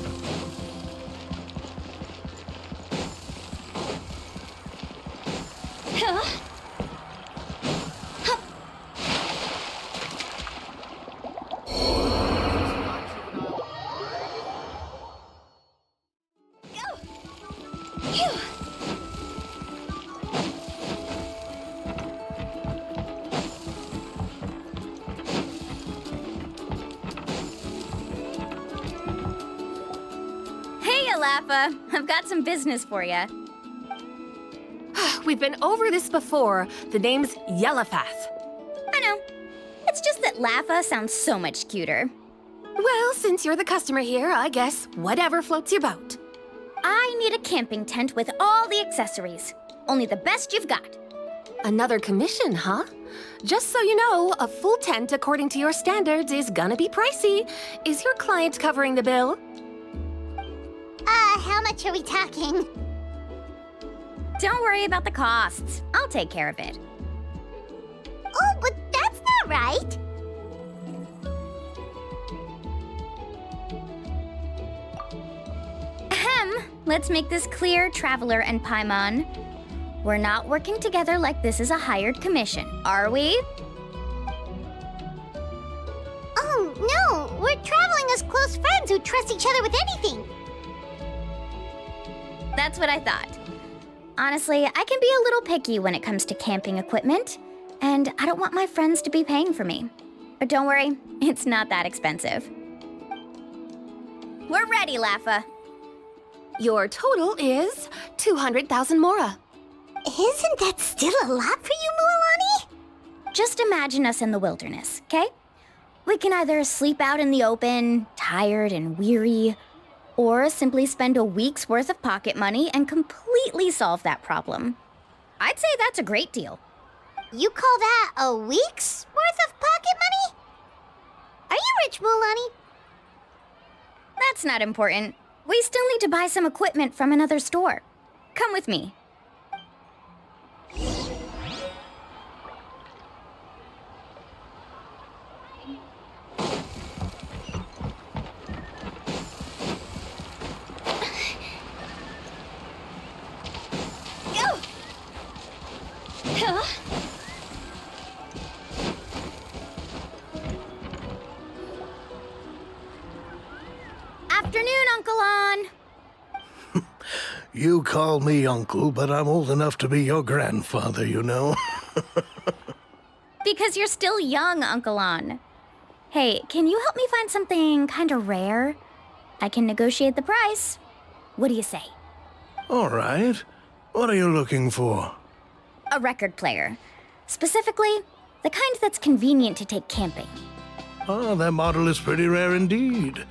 Laffa. I've got some business for you. We've been over this before. The name's Yellowfath. I know. It's just that Laffa sounds so much cuter. Well, since you're the customer here, I guess whatever floats your boat. I need a camping tent with all the accessories. Only the best you've got. Another commission, huh? Just so you know, a full tent according to your standards is gonna be pricey. Is your client covering the bill? How much are we talking? Don't worry about the costs. I'll take care of it. Oh, but that's not right. Let's make this clear, Traveler and Paimon. We're not working together like this is a hired commission, are we? Oh, no! We're traveling as close friends who trust each other with anything! That's what I thought. Honestly, I can be a little picky when it comes to camping equipment, and I don't want my friends to be paying for me. But don't worry, it's not that expensive. We're ready, Laffa. Your total is 200,000 mora. Isn't that still a lot for you, Mualani? Just imagine us in the wilderness, okay? We can either sleep out in the open, tired and weary, or simply spend a week's worth of pocket money and completely solve that problem. I'd say that's a great deal. You call that a week's worth of pocket money? Are you rich, Mualani? That's not important. We still need to buy some equipment from another store. Come with me. Afternoon, Uncle On. You call me uncle, but I'm old enough to be your grandfather, you know. Because you're still young, Uncle On. Hey, can you help me find something kind of rare? I can negotiate the price. What do you say? All right. What are you looking for? A record player. Specifically, the kind that's convenient to take camping. Ah, that model is pretty rare indeed.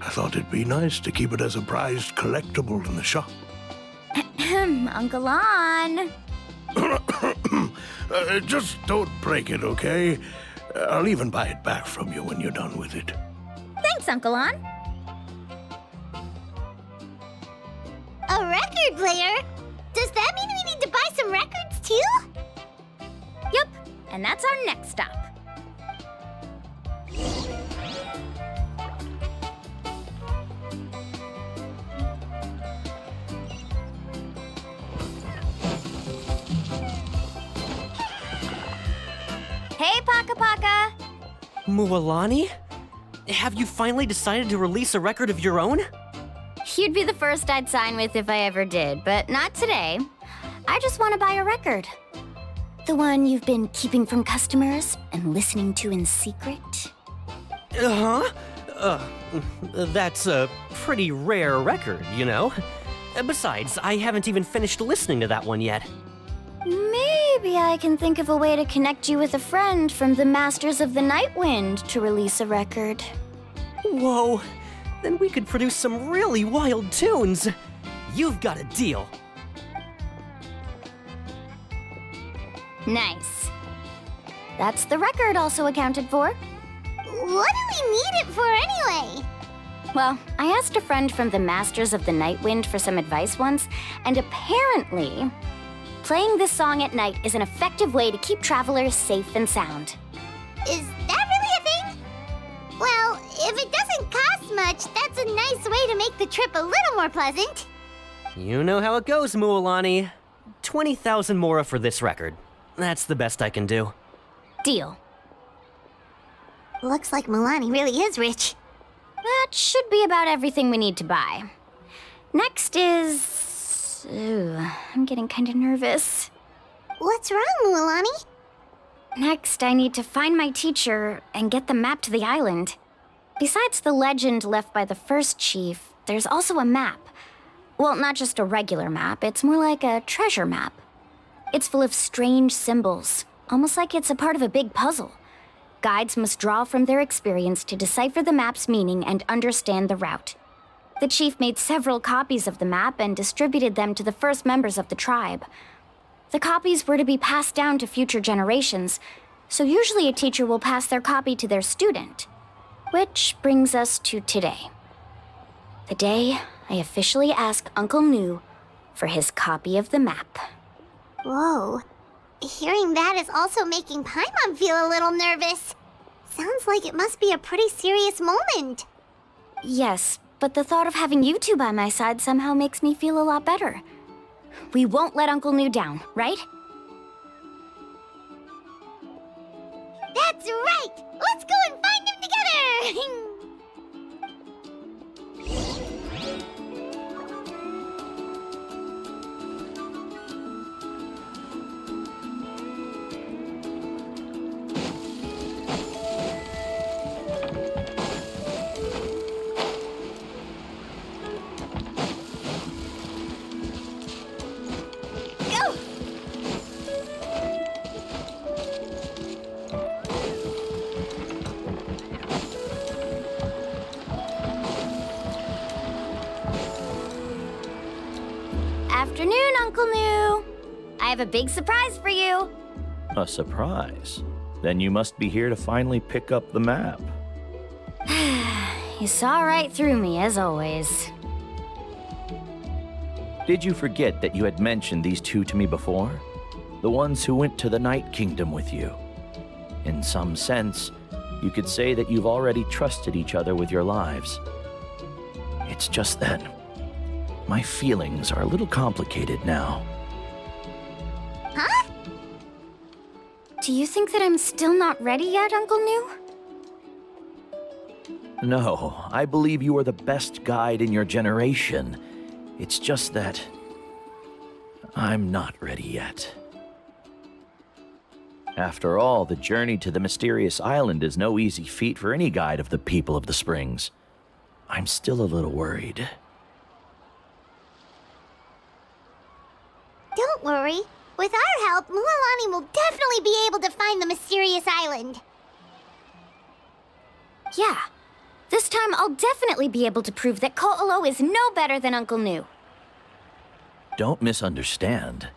I thought it'd be nice to keep it as a prized collectible in the shop. Uncle On. Just don't break it, okay? I'll even buy it back from you when you're done with it. Thanks, Uncle On. A record player? Does that mean we need to buy some records too? Yep, and that's our next stop. Hey, Paka Paka! Mualani? Have you finally decided to release a record of your own? You'd be the first I'd sign with if I ever did, but not today. I just want to buy a record. The one you've been keeping from customers and listening to in secret. That's a pretty rare record, you know? Besides, I haven't even finished listening to that one yet. Maybe I can think of a way to connect you with a friend from the Masters of the Night Wind to release a record. Whoa, then we could produce some really wild tunes. You've got a deal. Nice. That's the record also accounted for. What do we need it for anyway? Well, I asked a friend from the Masters of the Night Wind for some advice once, and apparently, playing this song at night is an effective way to keep travelers safe and sound. Is that really a thing? Well, if it doesn't cost much, that's a nice way to make the trip a little more pleasant. You know how it goes, Mualani. 20,000 mora for this record. That's the best I can do. Deal. Looks like Mualani really is rich. That should be about everything we need to buy. Next is... Ooh, I'm getting kind of nervous. What's wrong, Mualani? Next, I need to find my teacher and get the map to the island. Besides the legend left by the first chief, there's also a map. Well, not just a regular map, it's more like a treasure map. It's full of strange symbols, almost like it's a part of a big puzzle. Guides must draw from their experience to decipher the map's meaning and understand the route. The chief made several copies of the map and distributed them to the first members of the tribe. The copies were to be passed down to future generations, so usually a teacher will pass their copy to their student. Which brings us to today. The day I officially ask Uncle Nu for his copy of the map. Whoa. Hearing that is also making Paimon feel a little nervous. Sounds like it must be a pretty serious moment. Yes, but the thought of having you two by my side somehow makes me feel a lot better. We won't let Uncle New down, right? That's right! Let's go and find him together! Afternoon, Uncle New. I have a big surprise for you. A surprise? Then you must be here to finally pick up the map. You saw right through me, as always. Did you forget that you had mentioned these two to me before? The ones who went to the Night Kingdom with you. In some sense, you could say that you've already trusted each other with your lives. It's just that my feelings are a little complicated now. Huh? Do you think that I'm still not ready yet, Uncle New? No, I believe you are the best guide in your generation. It's just that I'm not ready yet. After all, the journey to the mysterious island is no easy feat for any guide of the people of the Springs. I'm still a little worried. Don't worry. With our help, Mualani will definitely be able to find the mysterious island. Yeah. This time I'll definitely be able to prove that Ko'olo is no better than Uncle New. Don't misunderstand.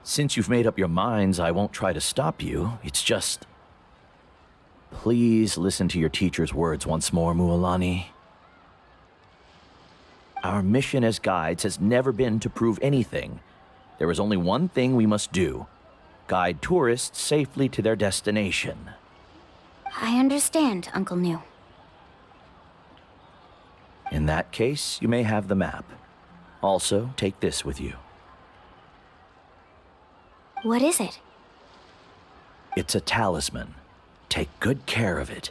Since you've made up your minds, I won't try to stop you. It's just... Please listen to your teacher's words once more, Mualani. Our mission as guides has never been to prove anything. There is only one thing we must do. Guide tourists safely to their destination. I understand, Uncle New. In that case, you may have the map. Also, take this with you. What is it? It's a talisman. Take good care of it.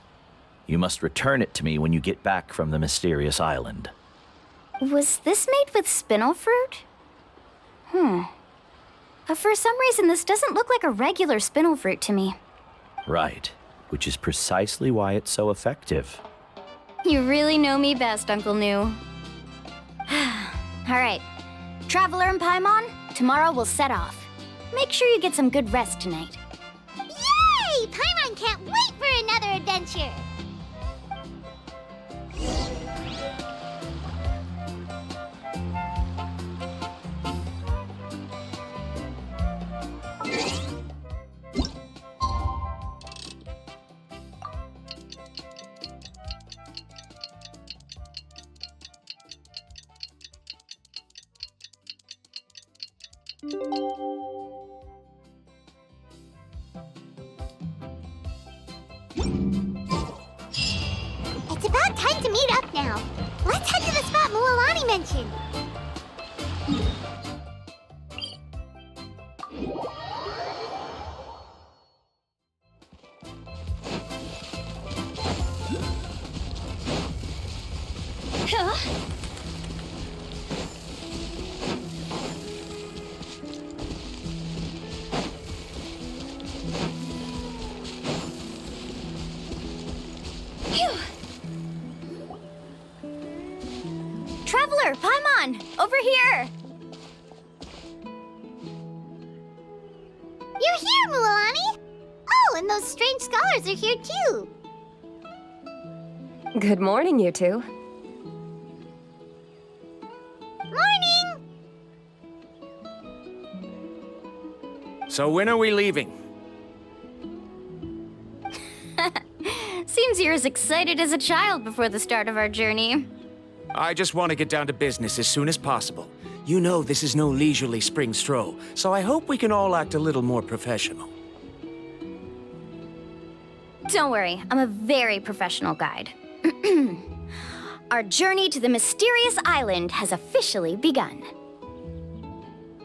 You must return it to me when you get back from the mysterious island. Was this made with spinel fruit? For some reason, this doesn't look like a regular spinel fruit to me. Right, which is precisely why it's so effective. You really know me best, Uncle New. All right, Traveler and Paimon, tomorrow we'll set off. Make sure you get some good rest tonight. Yay! Paimon can't wait for another adventure! It's about time to meet up now. Let's head to the spot Mualani mentioned. Traveler, Paimon, over here! You're here, Mualani! Oh, and those strange scholars are here too. Good morning, you two. Morning! So when are we leaving? Seems you're as excited as a child before the start of our journey. I just want to get down to business as soon as possible. You know this is no leisurely spring stroll, so I hope we can all act a little more professional. Don't worry, I'm a very professional guide. Our journey to the mysterious island has officially begun.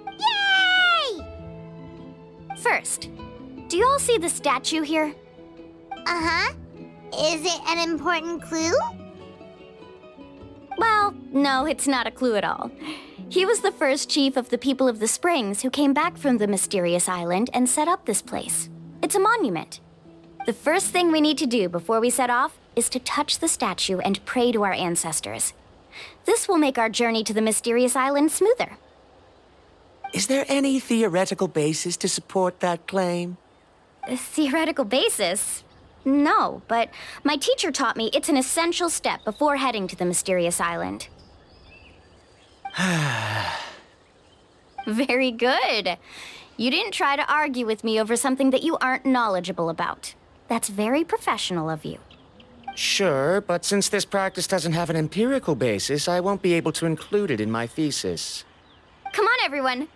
Yay! First, do you all see the statue here? Uh-huh. Is it an important clue? Well, no, it's not a clue at all. He was the first chief of the people of the Springs who came back from the mysterious island and set up this place. It's a monument. The first thing we need to do before we set off is to touch the statue and pray to our ancestors. This will make our journey to the mysterious island smoother. Is there any theoretical basis to support that claim? A theoretical basis? No, but my teacher taught me it's an essential step before heading to the mysterious island. Very good. You didn't try to argue with me over something that you aren't knowledgeable about. That's very professional of you. Sure, but since this practice doesn't have an empirical basis, I won't be able to include it in my thesis. Come on, everyone.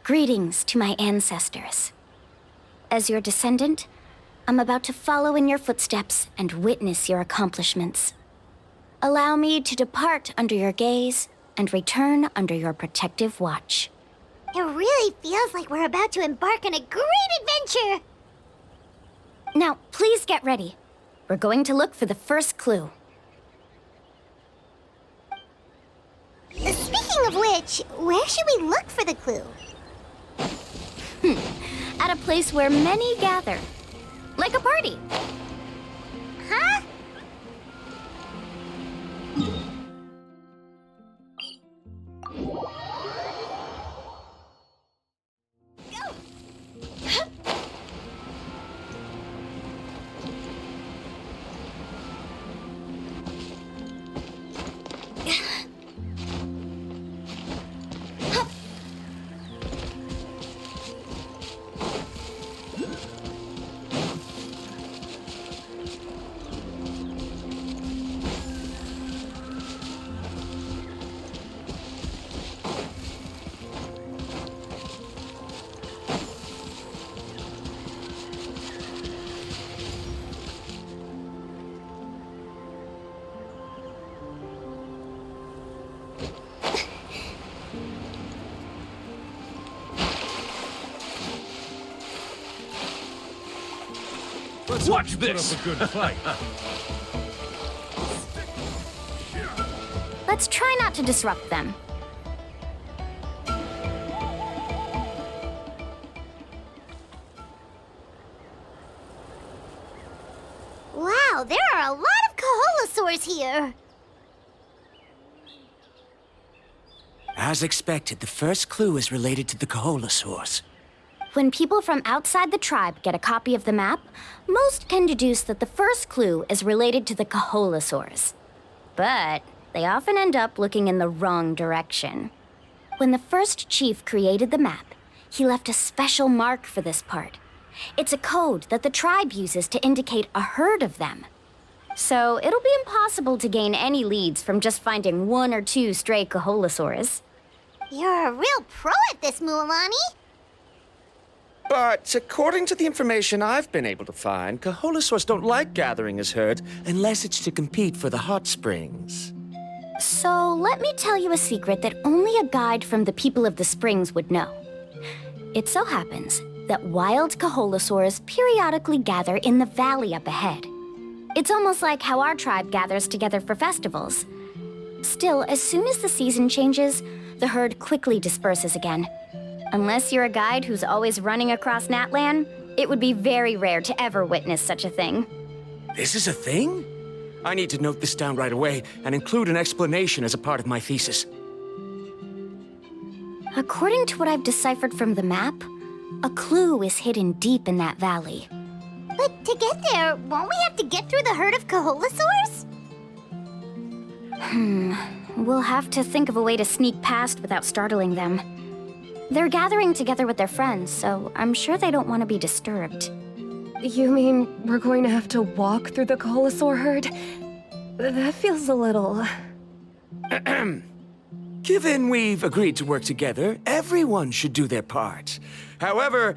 Greetings to my ancestors. As your descendant, I'm about to follow in your footsteps and witness your accomplishments. Allow me to depart under your gaze and return under your protective watch. It really feels like we're about to embark on a great adventure! Now, please get ready. We're going to look for the first clue. Speaking of which, where should we look for the clue? At a place where many gather. Like a party. Huh? Watch this! Put up a good fight. Let's try not to disrupt them. Wow, there are a lot of Kaholasaurs here! As expected, the first clue is related to the Kaholasaurs. When people from outside the tribe get a copy of the map, most can deduce that the first clue is related to the Kaholasaurs. But they often end up looking in the wrong direction. When the first chief created the map, he left a special mark for this part. It's a code that the tribe uses to indicate a herd of them. So it'll be impossible to gain any leads from just finding one or two stray Kaholasaurs. You're a real pro at this, Mualani! But according to the information I've been able to find, Kaholasaurs don't like gathering as herds unless it's to compete for the hot springs. So let me tell you a secret that only a guide from the people of the springs would know. It so happens that wild Kaholasaurs periodically gather in the valley up ahead. It's almost like how our tribe gathers together for festivals. Still, as soon as the season changes, the herd quickly disperses again. Unless you're a guide who's always running across Natlan, it would be very rare to ever witness such a thing. This is a thing? I need to note this down right away and include an explanation as a part of my thesis. According to what I've deciphered from the map, a clue is hidden deep in that valley. But to get there, won't we have to get through the herd of Kaholasaurs? We'll have to think of a way to sneak past without startling them. They're gathering together with their friends, so I'm sure they don't want to be disturbed. You mean we're going to have to walk through the Kaholasaur herd? That feels a little... Given we've agreed to work together, everyone should do their part. However,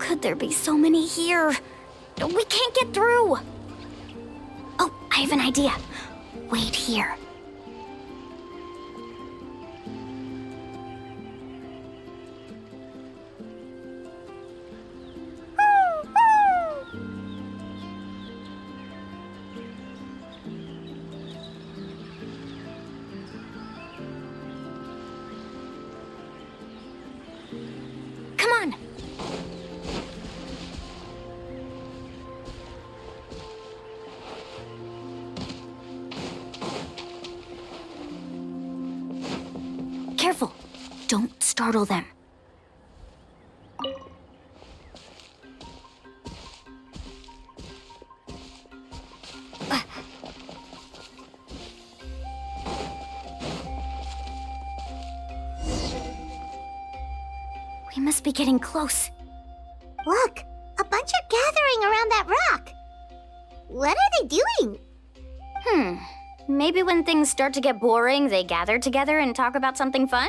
could there be so many here? We can't get through! Oh, I have an idea. Wait here. Come on! Careful! Don't startle them. We must be getting close. Look, a bunch are gathering around that rock. What are they doing? Maybe when things start to get boring, they gather together and talk about something fun?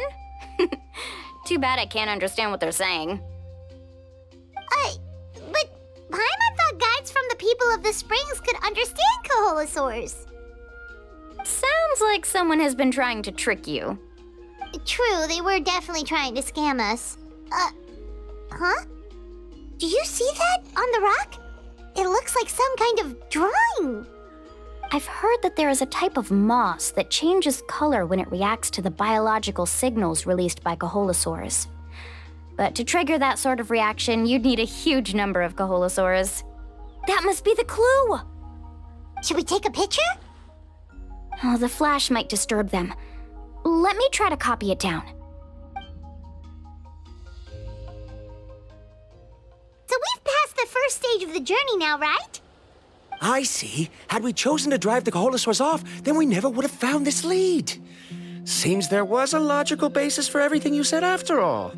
Too bad I can't understand what they're saying. But Paimon thought guides from the people of the springs could understand Koholosaurs. Sounds like someone has been trying to trick you. True, they were definitely trying to scam us. Huh? Do you see that on the rock? It looks like some kind of drawing. I've heard that there is a type of moss that changes color when it reacts to the biological signals released by Koholosaurs. But to trigger that sort of reaction, you'd need a huge number of Koholosaurs. That must be the clue! Should we take a picture? Oh, the flash might disturb them. Let me try to copy it down. So we've passed the first stage of the journey now, right? I see. Had we chosen to drive the Koholosaurs off, then we never would have found this lead. Seems there was a logical basis for everything you said after all.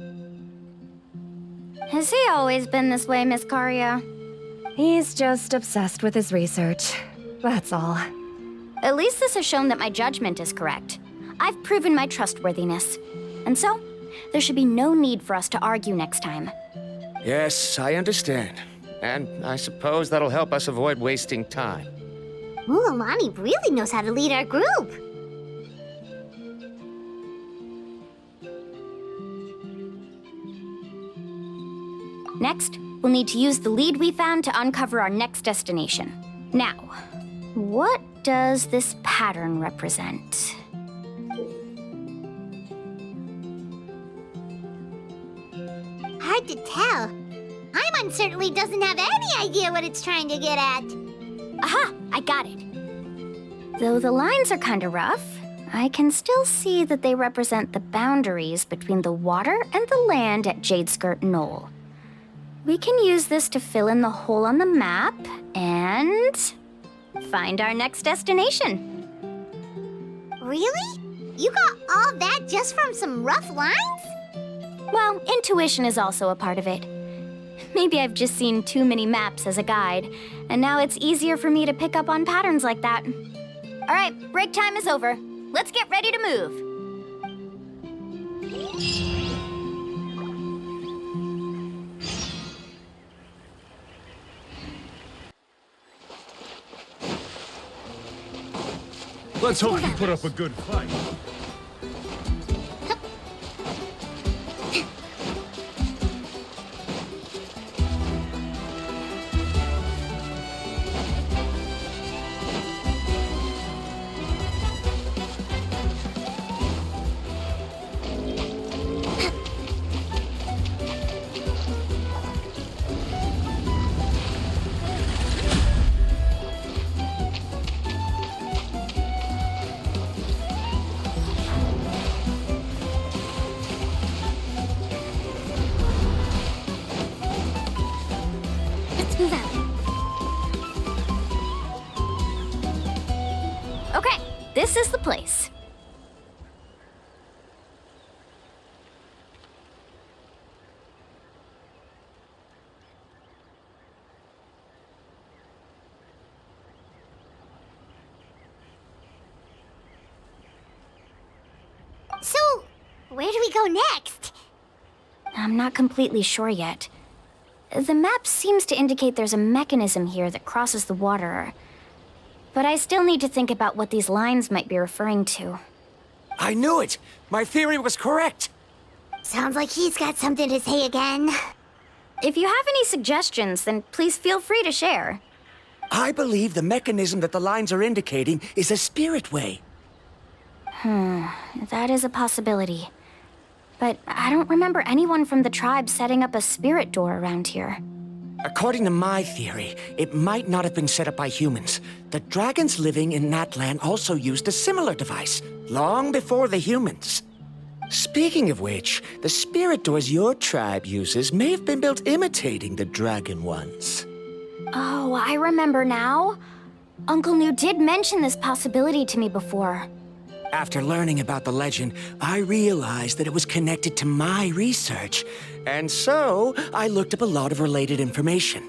Has he always been this way, Miss Karia? He's just obsessed with his research. That's all. At least this has shown that my judgment is correct. I've proven my trustworthiness. And so, there should be no need for us to argue next time. Yes, I understand. And I suppose that'll help us avoid wasting time. Mualani really knows how to lead our group. Next, we'll need to use the lead we found to uncover our next destination. Now, what does this pattern represent? Hard to tell. Paimon certainly doesn't have any idea what it's trying to get at. Aha! I got it. Though the lines are kinda rough, I can still see that they represent the boundaries between the water and the land at Jadeskirt Knoll. We can use this to fill in the hole on the map and find our next destination. Really? You got all that just from some rough lines? Well, intuition is also a part of it. Maybe I've just seen too many maps as a guide, and now it's easier for me to pick up on patterns like that. All right, break time is over. Let's get ready to move. Let's hope you put up a good fight. Okay, this is the place. So, where do we go next? I'm not completely sure yet. The map seems to indicate there's a mechanism here that crosses the water. But I still need to think about what these lines might be referring to. I knew it! My theory was correct! Sounds like he's got something to say again. If you have any suggestions, then please feel free to share. I believe the mechanism that the lines are indicating is a spirit way. That is a possibility. But I don't remember anyone from the tribe setting up a spirit door around here. According to my theory, it might not have been set up by humans. The dragons living in that land also used a similar device, long before the humans. Speaking of which, the spirit doors your tribe uses may have been built imitating the dragon ones. Oh, I remember now. Uncle New did mention this possibility to me before. After learning about the legend, I realized that it was connected to my research, and so I looked up a lot of related information.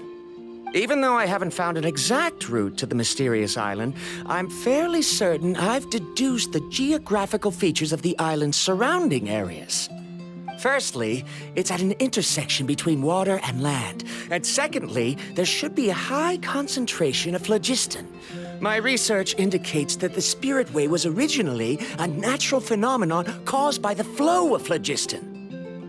Even though I haven't found an exact route to the mysterious island, I'm fairly certain I've deduced the geographical features of the island's surrounding areas. Firstly, it's at an intersection between water and land, and secondly, there should be a high concentration of phlogiston. My research indicates that the Spirit Way was originally a natural phenomenon caused by the flow of phlogiston.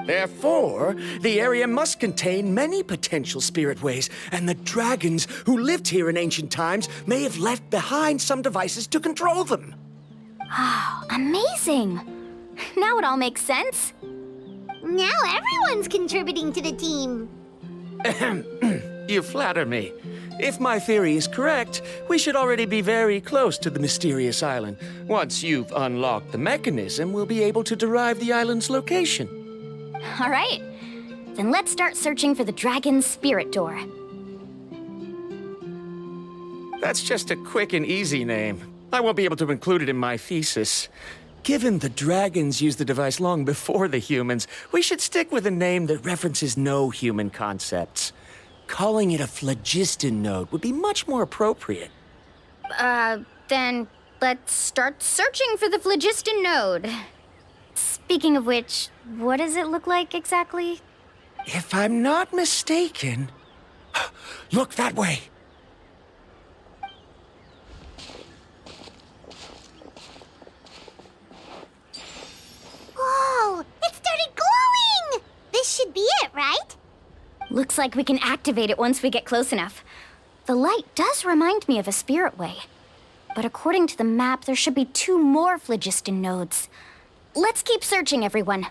Therefore, the area must contain many potential Spirit Ways, and the dragons who lived here in ancient times may have left behind some devices to control them. Oh, amazing! Now it all makes sense. Now everyone's contributing to the team. You flatter me. If my theory is correct, we should already be very close to the mysterious island. Once you've unlocked the mechanism, we'll be able to derive the island's location. All right. Then let's start searching for the dragon's spirit door. That's just a quick and easy name. I won't be able to include it in my thesis. Given the dragons used the device long before the humans, we should stick with a name that references no human concepts. Calling it a phlogiston node would be much more appropriate. Then let's start searching for the phlogiston node. Speaking of which, what does it look like exactly? If I'm not mistaken... Look that way! Whoa! It started glowing! This should be it, right? Looks like we can activate it once we get close enough. The light does remind me of a spirit way. But according to the map, there should be 2 more phlogiston nodes. Let's keep searching, everyone.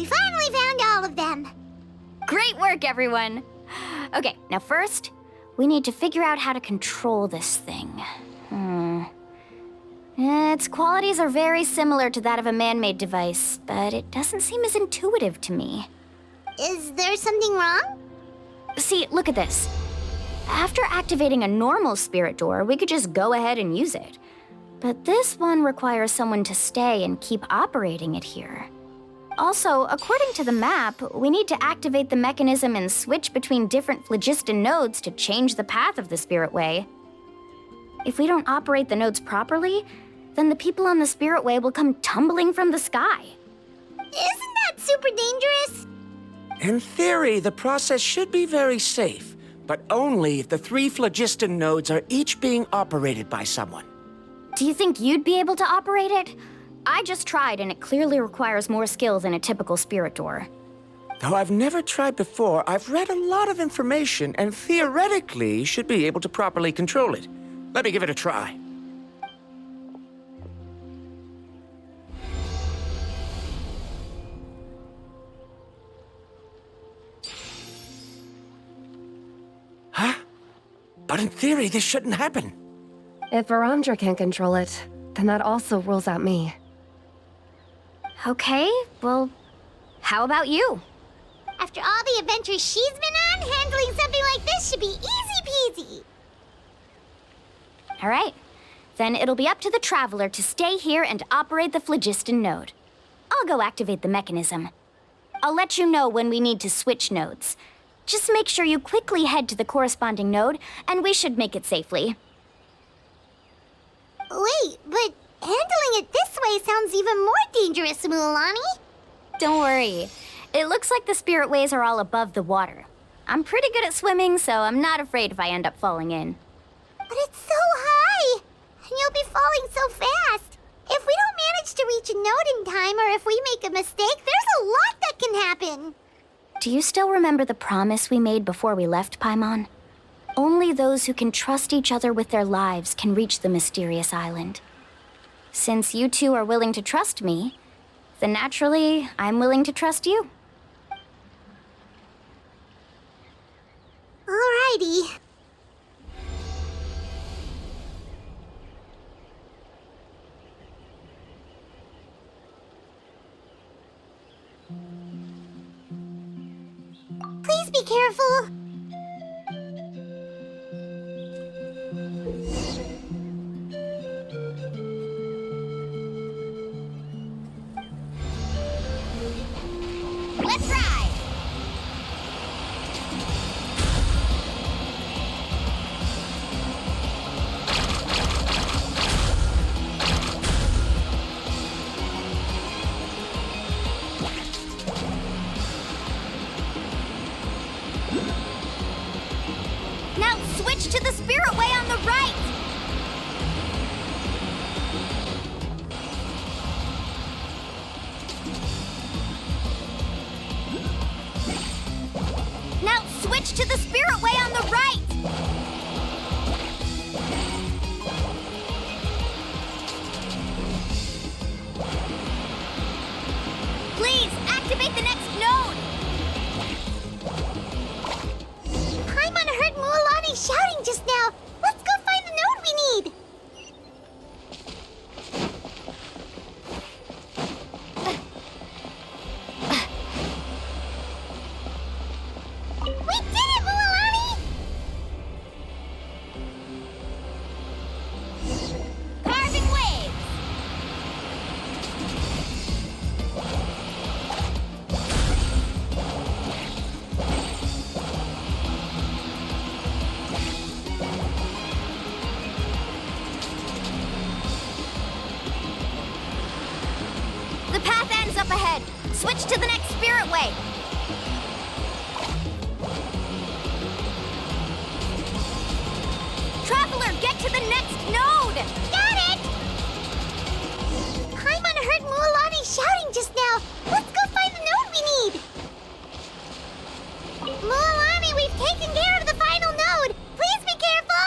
We finally found all of them. Great work, everyone! Okay, now first, we need to figure out how to control this thing. Its qualities are very similar to that of a man-made device, but it doesn't seem as intuitive to me. Is there something wrong? See, look at this. After activating a normal spirit door, we could just go ahead and use it. But this one requires someone to stay and keep operating it here. Also, according to the map, we need to activate the mechanism and switch between different phlogiston nodes to change the path of the spirit way. If we don't operate the nodes properly, then the people on the spirit way will come tumbling from the sky. Isn't that super dangerous? In theory, the process should be very safe, but only if the 3 phlogiston nodes are each being operated by someone. Do you think you'd be able to operate it? I just tried, and it clearly requires more skill than a typical spirit door. Though I've never tried before, I've read a lot of information and theoretically should be able to properly control it. Let me give it a try. Huh? But in theory, this shouldn't happen. If Verandra can control it, then that also rules out me. Okay, well, how about you? After all the adventures she's been on, handling something like this should be easy peasy. All right, then it'll be up to the Traveler to stay here and operate the phlogiston node. I'll go activate the mechanism. I'll let you know when we need to switch nodes. Just make sure you quickly head to the corresponding node, and we should make it safely. Wait, but handling it this way sounds even more dangerous, Mualani. Don't worry. It looks like the spirit ways are all above the water. I'm pretty good at swimming, so I'm not afraid if I end up falling in. But it's so high, and you'll be falling so fast. If we don't manage to reach a node in time, or if we make a mistake, there's a lot that can happen. Do you still remember the promise we made before we left, Paimon? Only those who can trust each other with their lives can reach the mysterious island. Since you two are willing to trust me, then naturally, I'm willing to trust you. Alrighty. Please be careful. Let's ride! Now switch to the spirit way on the right! Now switch to the spirit way on the right! Please, activate the next node! Paimon heard Mualani shouting just now. Let's go find the node we need. We did it, Mualani! Carving waves! The path ends up ahead. Switch to the next spirit way. Traveler, get to the next node! Got it! Paimon heard Mualani shouting just now. Let's go find the node we need. Mualani, we've taken care of the final node. Please be careful.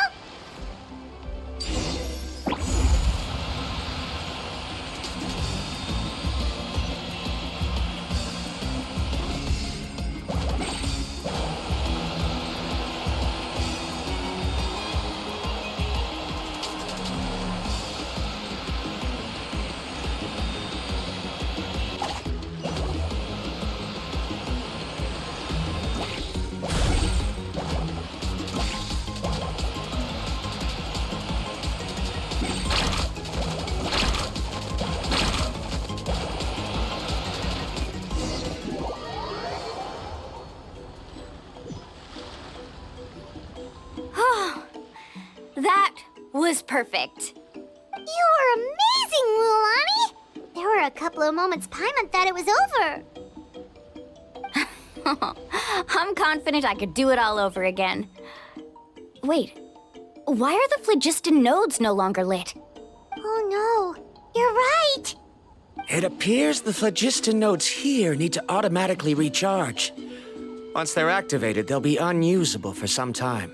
perfect. You were amazing, Mualani! There were a couple of moments Paimon thought it was over. I'm confident I could do it all over again. Wait, why are the phlogiston nodes no longer lit? Oh no, you're right! It appears the phlogiston nodes here need to automatically recharge. Once they're activated, they'll be unusable for some time.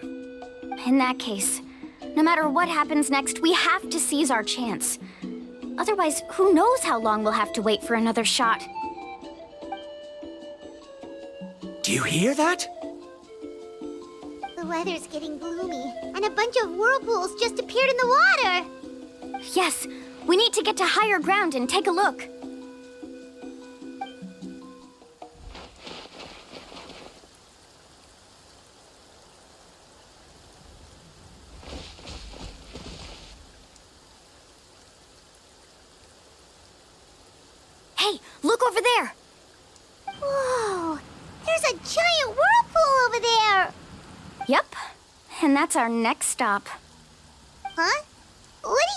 In that case, no matter what happens next, we have to seize our chance. Otherwise, who knows how long we'll have to wait for another shot. Do you hear that? The weather's getting gloomy, and a bunch of whirlpools just appeared in the water! Yes, we need to get to higher ground and take a look. Hey, look over there! Whoa! There's a giant whirlpool over there! Yep, and that's our next stop. Huh? What do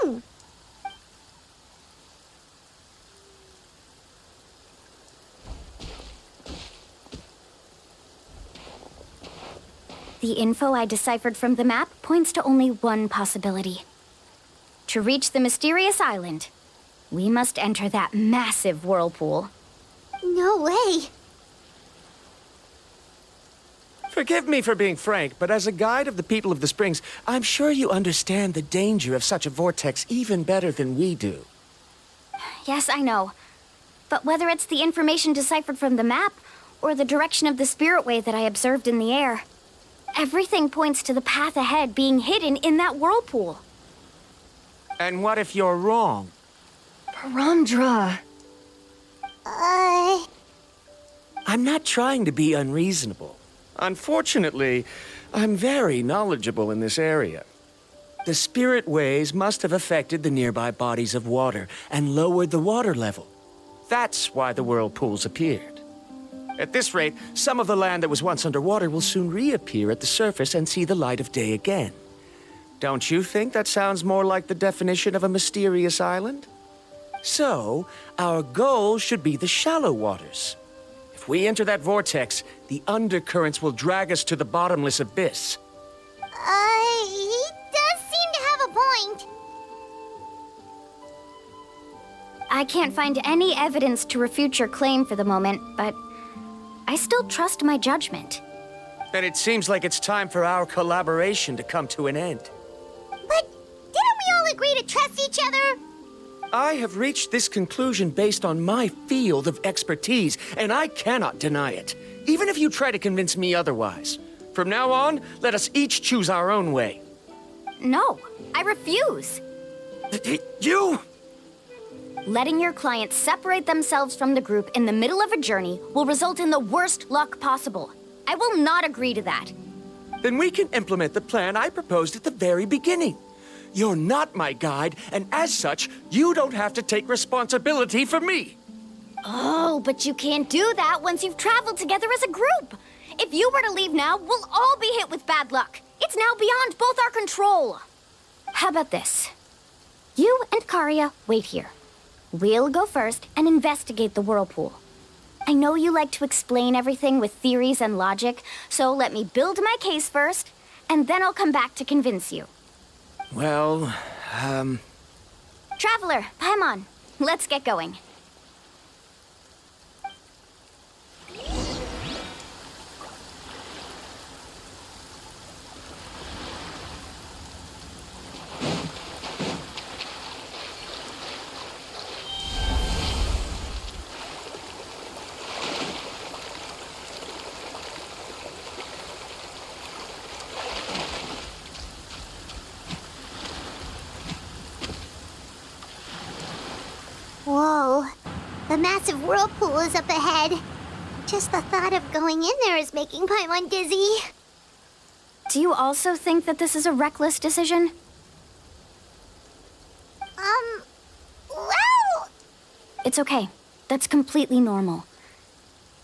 you mean? The info I deciphered from the map points to only one possibility. To reach the mysterious island, we must enter that massive whirlpool. No way! Forgive me for being frank, but as a guide of the people of the Springs, I'm sure you understand the danger of such a vortex even better than we do. Yes, I know. But whether it's the information deciphered from the map, or the direction of the spirit way that I observed in the air, everything points to the path ahead being hidden in that whirlpool. And what if you're wrong? Paramdra. I'm not trying to be unreasonable. Unfortunately, I'm very knowledgeable in this area. The spirit waves must have affected the nearby bodies of water and lowered the water level. That's why the whirlpools appeared. At this rate, some of the land that was once underwater will soon reappear at the surface and see the light of day again. Don't you think that sounds more like the definition of a mysterious island? So, our goal should be the shallow waters. If we enter that vortex, the undercurrents will drag us to the bottomless abyss. He does seem to have a point. I can't find any evidence to refute your claim for the moment, but I still trust my judgment. Then it seems like it's time for our collaboration to come to an end. But didn't we all agree to trust each other? I have reached this conclusion based on my field of expertise, and I cannot deny it, even if you try to convince me otherwise. From now on, let us each choose our own way. No, I refuse. You? Letting your clients separate themselves from the group in the middle of a journey will result in the worst luck possible. I will not agree to that. Then we can implement the plan I proposed at the very beginning. You're not my guide, and as such, you don't have to take responsibility for me. Oh, but you can't do that once you've traveled together as a group. If you were to leave now, we'll all be hit with bad luck. It's now beyond both our control. How about this? You and Karia wait here. We'll go first and investigate the whirlpool. I know you like to explain everything with theories and logic, so let me build my case first, and then I'll come back to convince you. Well, Traveler, Paimon, let's get going. Whoa. The massive whirlpool is up ahead. Just the thought of going in there is making Paimon dizzy. Do you also think that this is a reckless decision? Well... It's okay. That's completely normal.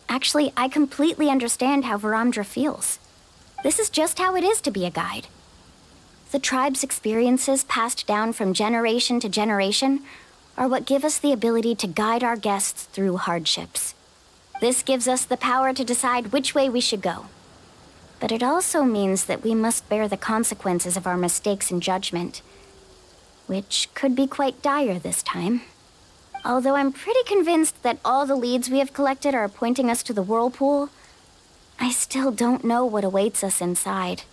Actually, I completely understand how Paramdra feels. This is just how it is to be a guide. The tribe's experiences passed down from generation to generation are what give us the ability to guide our guests through hardships. This gives us the power to decide which way we should go. But it also means that we must bear the consequences of our mistakes and judgment, which could be quite dire this time. Although I'm pretty convinced that all the leads we have collected are pointing us to the whirlpool, I still don't know what awaits us inside.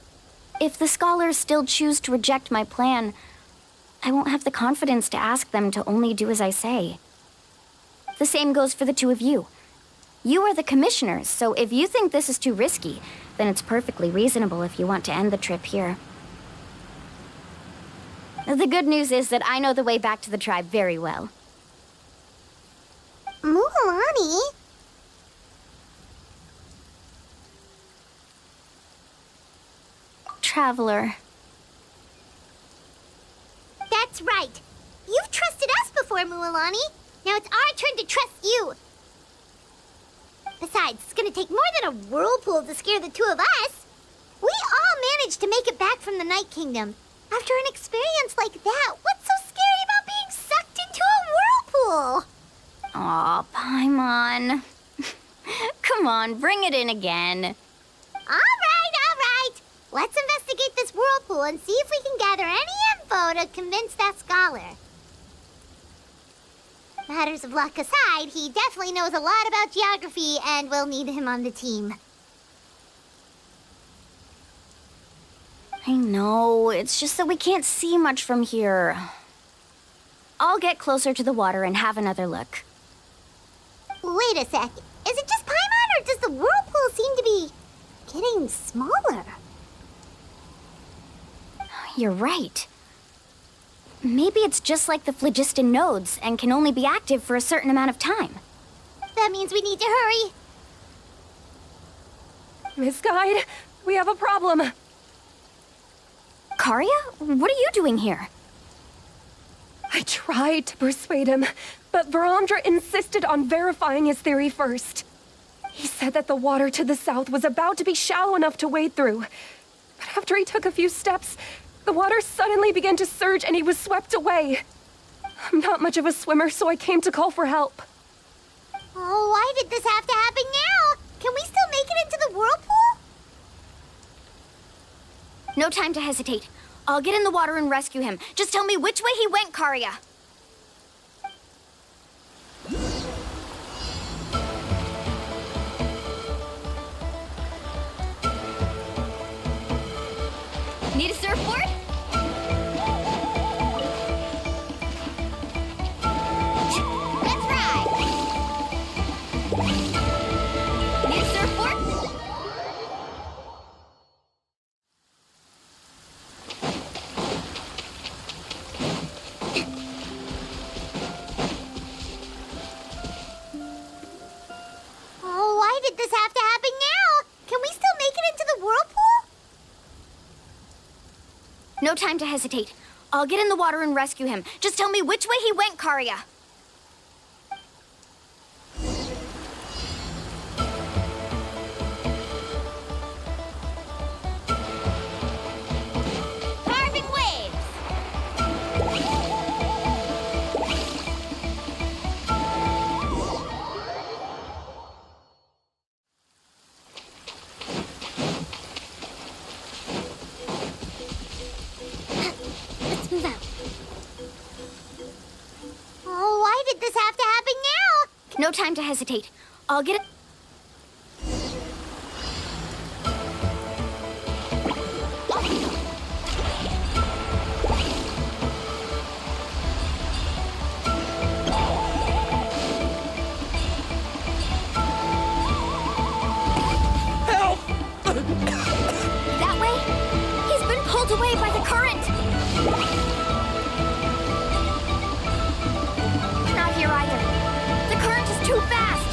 If the scholars still choose to reject my plan, I won't have the confidence to ask them to only do as I say. The same goes for the two of you. You are the commissioners, so if you think this is too risky, then it's perfectly reasonable if you want to end the trip here. The good news is that I know the way back to the tribe very well. Mualani? Traveler. That's right. You've trusted us before, Mualani. Now it's our turn to trust you. Besides, it's gonna take more than a whirlpool to scare the two of us. We all managed to make it back from the Night Kingdom. After an experience like that, what's so scary about being sucked into a whirlpool? Aw, Paimon. Come on, bring it in again. All right. Let's investigate this whirlpool and see if we can gather any info to convince that scholar. Matters of luck aside, he definitely knows a lot about geography, and we'll need him on the team. I know, it's just that we can't see much from here. I'll get closer to the water and have another look. Wait a sec. Is it just Paimon, or does the whirlpool seem to be getting smaller? You're right. Maybe it's just like the phlogiston nodes and can only be active for a certain amount of time. That means we need to hurry. Miss Guide, we have a problem. Karia, what are you doing here? I tried to persuade him, but Varandra insisted on verifying his theory first. He said that the water to the south was about to be shallow enough to wade through. But after he took a few steps, the water suddenly began to surge and he was swept away. I'm not much of a swimmer, so I came to call for help. Oh, why did this have to happen now? Can we still make it into the whirlpool? No time to hesitate. I'll get in the water and rescue him. Just tell me which way he went, Karia. Need a surfboard? Let's ride! Need a surfboard? Oh, why did this have to happen now? Can we still make it into the whirlpool? No time to hesitate. I'll get in the water and rescue him. Just tell me which way he went, Karia. Carving waves! Let's move out. Oh, why did this have to happen now? No time to hesitate. I'll get it. That way? He's been pulled away by the current. Not here either. The current is too fast.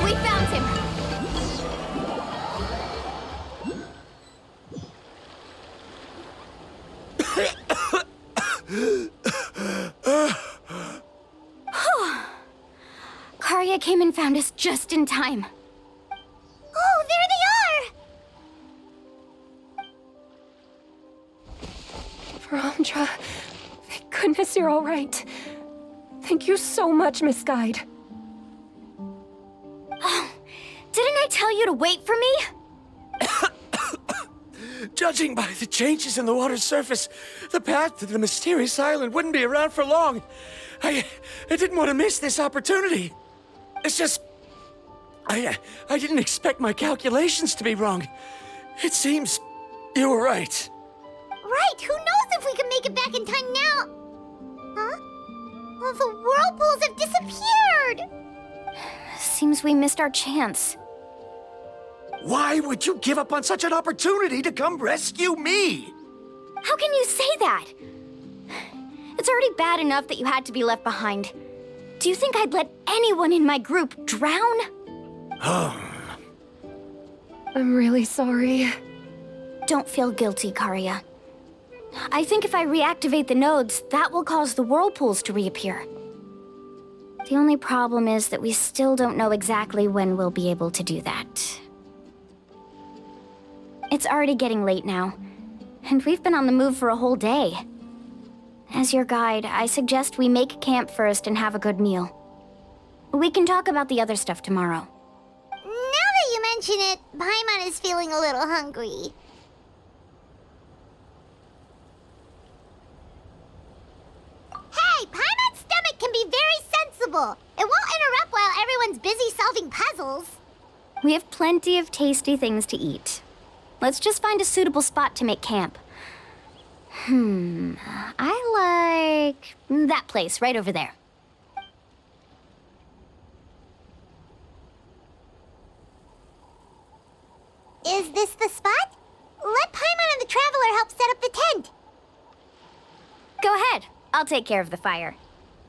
We found him. Karia came and found us just in time. Oh, there they are! you're all right. Thank you so much, Miss Guide. Oh, didn't I tell you to wait for me? Judging by the changes in the water's surface, the path to the mysterious island wouldn't be around for long. I didn't want to miss this opportunity. It's just... I didn't expect my calculations to be wrong. It seems you were right. Right, who knows if we can make it back in time now? Huh? Well, the whirlpools have disappeared! Seems we missed our chance. Why would you give up on such an opportunity to come rescue me? How can you say that? It's already bad enough that you had to be left behind. Do you think I'd let anyone in my group drown? I'm really sorry. Don't feel guilty, Karia. I think if I reactivate the nodes, that will cause the whirlpools to reappear. The only problem is that we still don't know exactly when we'll be able to do that. It's already getting late now, and we've been on the move for a whole day. As your guide, I suggest we make camp first and have a good meal. We can talk about the other stuff tomorrow. Now that you mention it, Paimon is feeling a little hungry. Hey, Paimon's stomach can be very sensible. It won't interrupt while everyone's busy solving puzzles. We have plenty of tasty things to eat. Let's just find a suitable spot to make camp. I like that place right over there. Is this the spot? Let Paimon and the Traveler help set up the tent. Go ahead. I'll take care of the fire.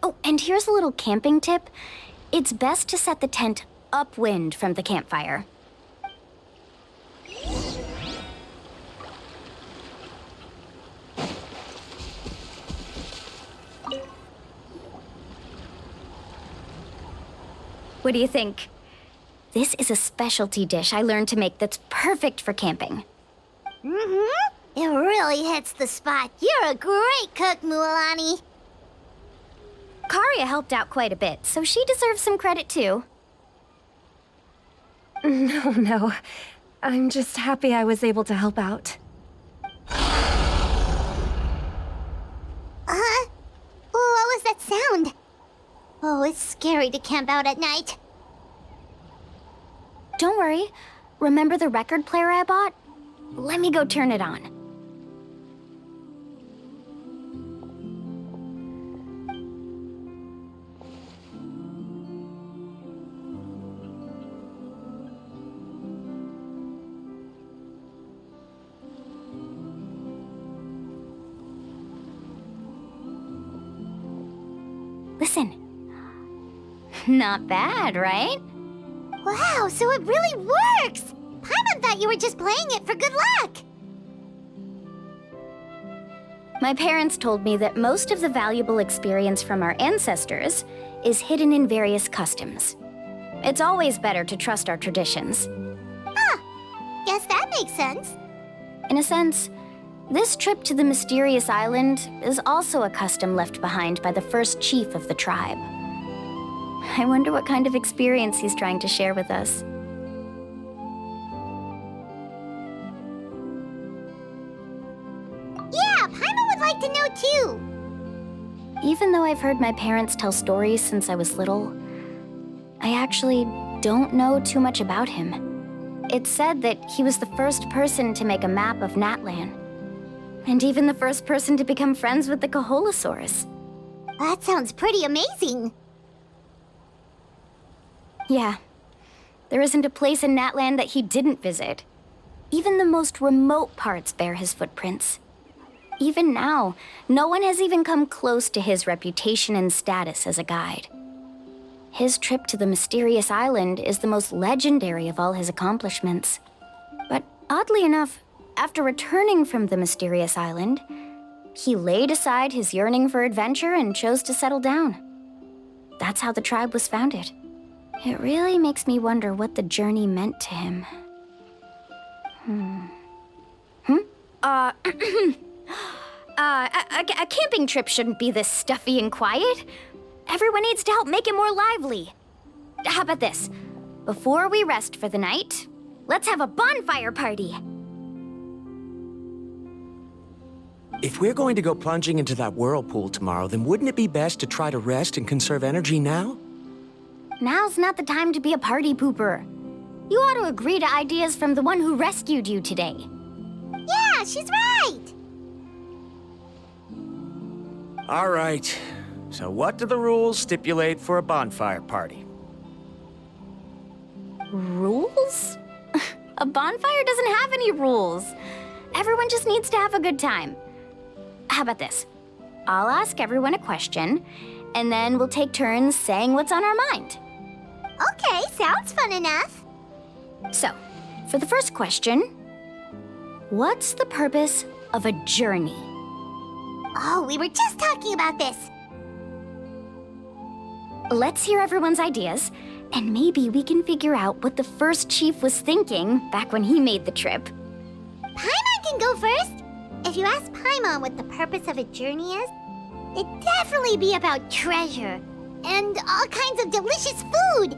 Oh, and here's a little camping tip. It's best to set the tent upwind from the campfire. What do you think? This is a specialty dish I learned to make that's perfect for camping. It really hits the spot. You're a great cook, Mualani. Karia helped out quite a bit, so she deserves some credit too. No. I'm just happy I was able to help out. What was that sound? Oh, it's scary to camp out at night. Don't worry. Remember the record player I bought? Let me go turn it on. Listen. Not bad, right? Wow, so it really works! Paimon thought you were just playing it for good luck! My parents told me that most of the valuable experience from our ancestors is hidden in various customs. It's always better to trust our traditions. Guess that makes sense. In a sense, this trip to the mysterious island is also a custom left behind by the first chief of the tribe. I wonder what kind of experience he's trying to share with us. Yeah, Paimon would like to know too. Even though I've heard my parents tell stories since I was little, I actually don't know too much about him. It's said that he was the first person to make a map of Natlan, and even the first person to become friends with the Kaholosaurus. That sounds pretty amazing. Yeah. There isn't a place in Natlan that he didn't visit. Even the most remote parts bear his footprints. Even now, no one has even come close to his reputation and status as a guide. His trip to the mysterious island is the most legendary of all his accomplishments. But oddly enough, after returning from the mysterious island, he laid aside his yearning for adventure and chose to settle down. That's how the tribe was founded. It really makes me wonder what the journey meant to him. A camping trip shouldn't be this stuffy and quiet. Everyone needs to help make it more lively. How about this? Before we rest for the night, let's have a bonfire party. If we're going to go plunging into that whirlpool tomorrow, then wouldn't it be best to try to rest and conserve energy now? Now's not the time to be a party pooper. You ought to agree to ideas from the one who rescued you today. Yeah, she's right! All right. So what do the rules stipulate for a bonfire party? Rules? A bonfire doesn't have any rules. Everyone just needs to have a good time. How about this? I'll ask everyone a question, and then we'll take turns saying what's on our mind. Okay, sounds fun enough. So, for the first question, what's the purpose of a journey? Oh, we were just talking about this. Let's hear everyone's ideas, and maybe we can figure out what the first chief was thinking back when he made the trip. Paimon can go first. If you ask Paimon what the purpose of a journey is, it'd definitely be about treasure and all kinds of delicious food.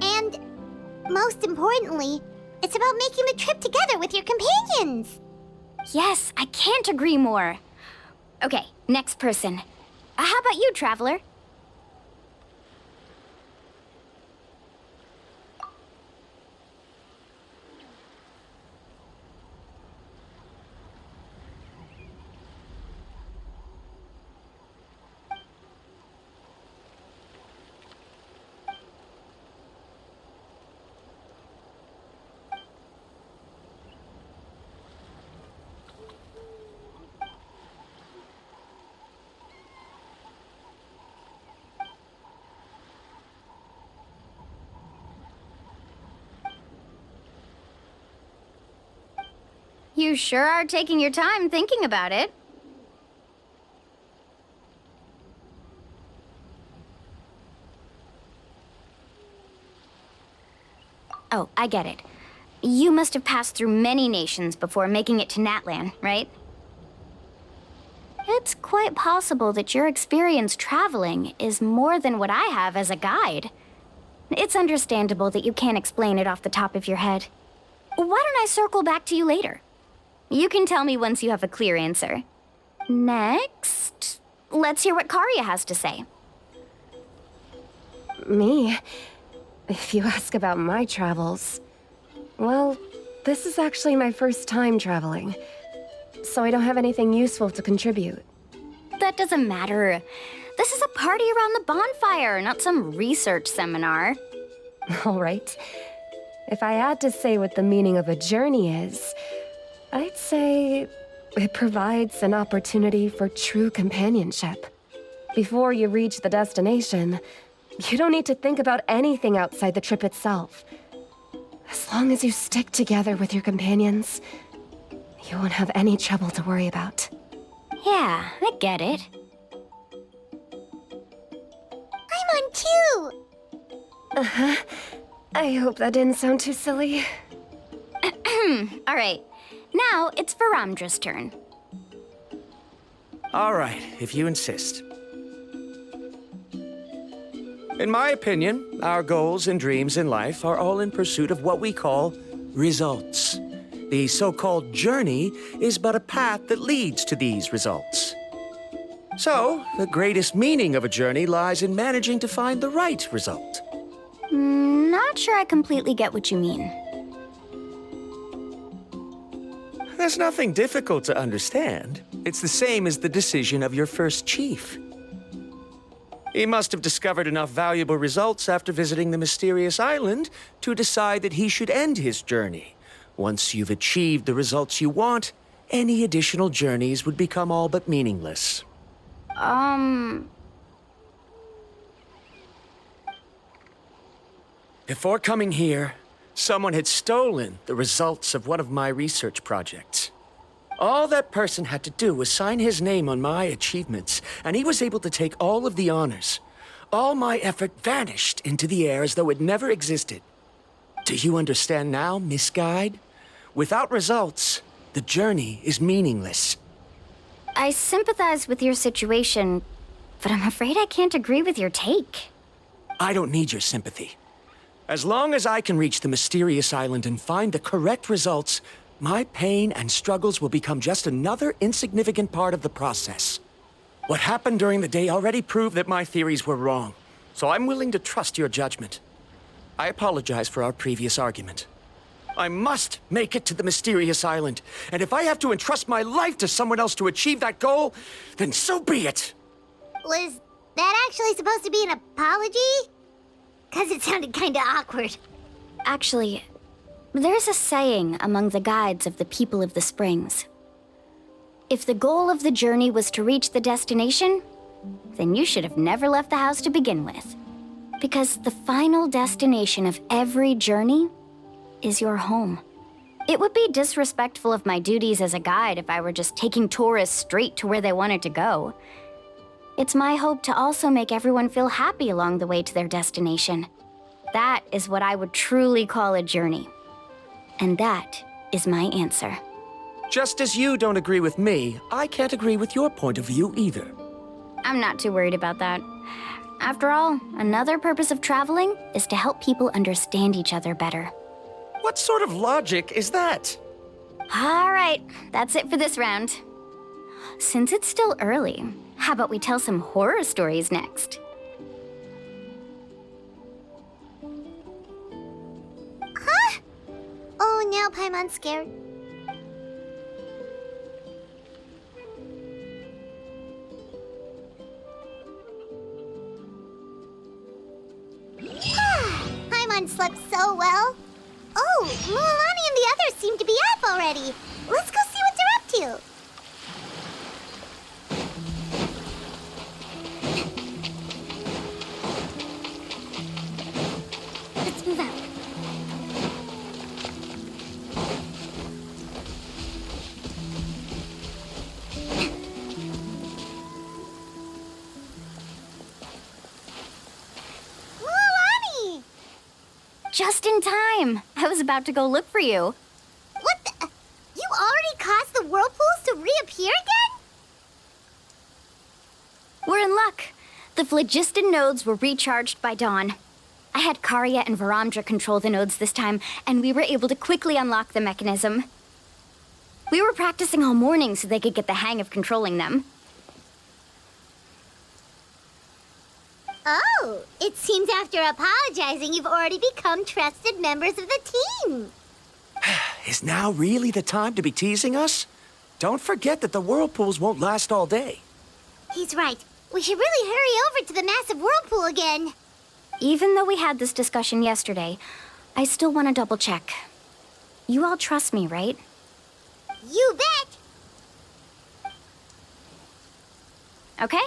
And most importantly, it's about making the trip together with your companions. Yes, I can't agree more. Okay, next person. How about you, Traveler? You sure are taking your time thinking about it. Oh, I get it. You must have passed through many nations before making it to Natlan, right? It's quite possible that your experience traveling is more than what I have as a guide. It's understandable that you can't explain it off the top of your head. Why don't I circle back to you later? You can tell me once you have a clear answer. Next, let's hear what Karia has to say. Me? If you ask about my travels... Well, this is actually my first time traveling, so I don't have anything useful to contribute. That doesn't matter. This is a party around the bonfire, not some research seminar. All right. If I had to say what the meaning of a journey is, I'd say it provides an opportunity for true companionship. Before you reach the destination, you don't need to think about anything outside the trip itself. As long as you stick together with your companions, you won't have any trouble to worry about. Yeah, I get it. I'm on too! Uh-huh. I hope that didn't sound too silly. All right. Now it's Varamdra's turn. All right, if you insist. In my opinion, our goals and dreams in life are all in pursuit of what we call results. The so-called journey is but a path that leads to these results. So, the greatest meaning of a journey lies in managing to find the right result. Not sure I completely get what you mean. There's nothing difficult to understand. It's the same as the decision of your first chief. He must have discovered enough valuable results after visiting the mysterious island to decide that he should end his journey. Once you've achieved the results you want, any additional journeys would become all but meaningless. Before coming here, someone had stolen the results of one of my research projects. All that person had to do was sign his name on my achievements, and he was able to take all of the honors. All my effort vanished into the air as though it never existed. Do you understand now, Miss Guide? Without results, the journey is meaningless. I sympathize with your situation, but I'm afraid I can't agree with your take. I don't need your sympathy. As long as I can reach the mysterious island and find the correct results, my pain and struggles will become just another insignificant part of the process. What happened during the day already proved that my theories were wrong, so I'm willing to trust your judgment. I apologize for our previous argument. I must make it to the mysterious island, and if I have to entrust my life to someone else to achieve that goal, then so be it! Was that actually supposed to be an apology? Because it sounded kinda awkward. Actually, there's a saying among the guides of the people of the Springs. If the goal of the journey was to reach the destination, then you should have never left the house to begin with. Because the final destination of every journey is your home. It would be disrespectful of my duties as a guide if I were just taking tourists straight to where they wanted to go. It's my hope to also make everyone feel happy along the way to their destination. That is what I would truly call a journey. And that is my answer. Just as you don't agree with me, I can't agree with your point of view either. I'm not too worried about that. After all, another purpose of traveling is to help people understand each other better. What sort of logic is that? All right, that's it for this round. Since it's still early, how about we tell some horror stories next? Huh? Oh, now Paimon's scared. Paimon slept so well. Oh, Mualani and the others seem to be up already. Let's go see what they're up to. Let's move out. Mualani! Just in time. I was about to go look for you. What the? You already caused the whirlpools to reappear again? We're in luck. The phlogiston nodes were recharged by dawn. I had Karya and Varamdra control the nodes this time, and we were able to quickly unlock the mechanism. We were practicing all morning so they could get the hang of controlling them. Oh, it seems after apologizing, you've already become trusted members of the team. Is now really the time to be teasing us? Don't forget that the whirlpools won't last all day. He's right. We should really hurry over to the massive whirlpool again. Even though we had this discussion yesterday, I still want to double check. You all trust me, right? You bet! Okay,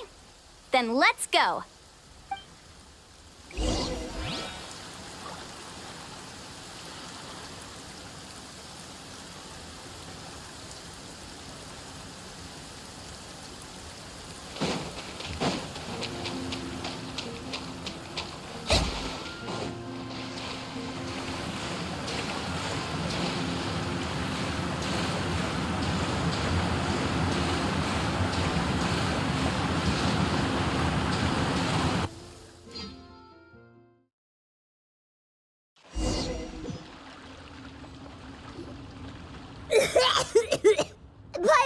then let's go.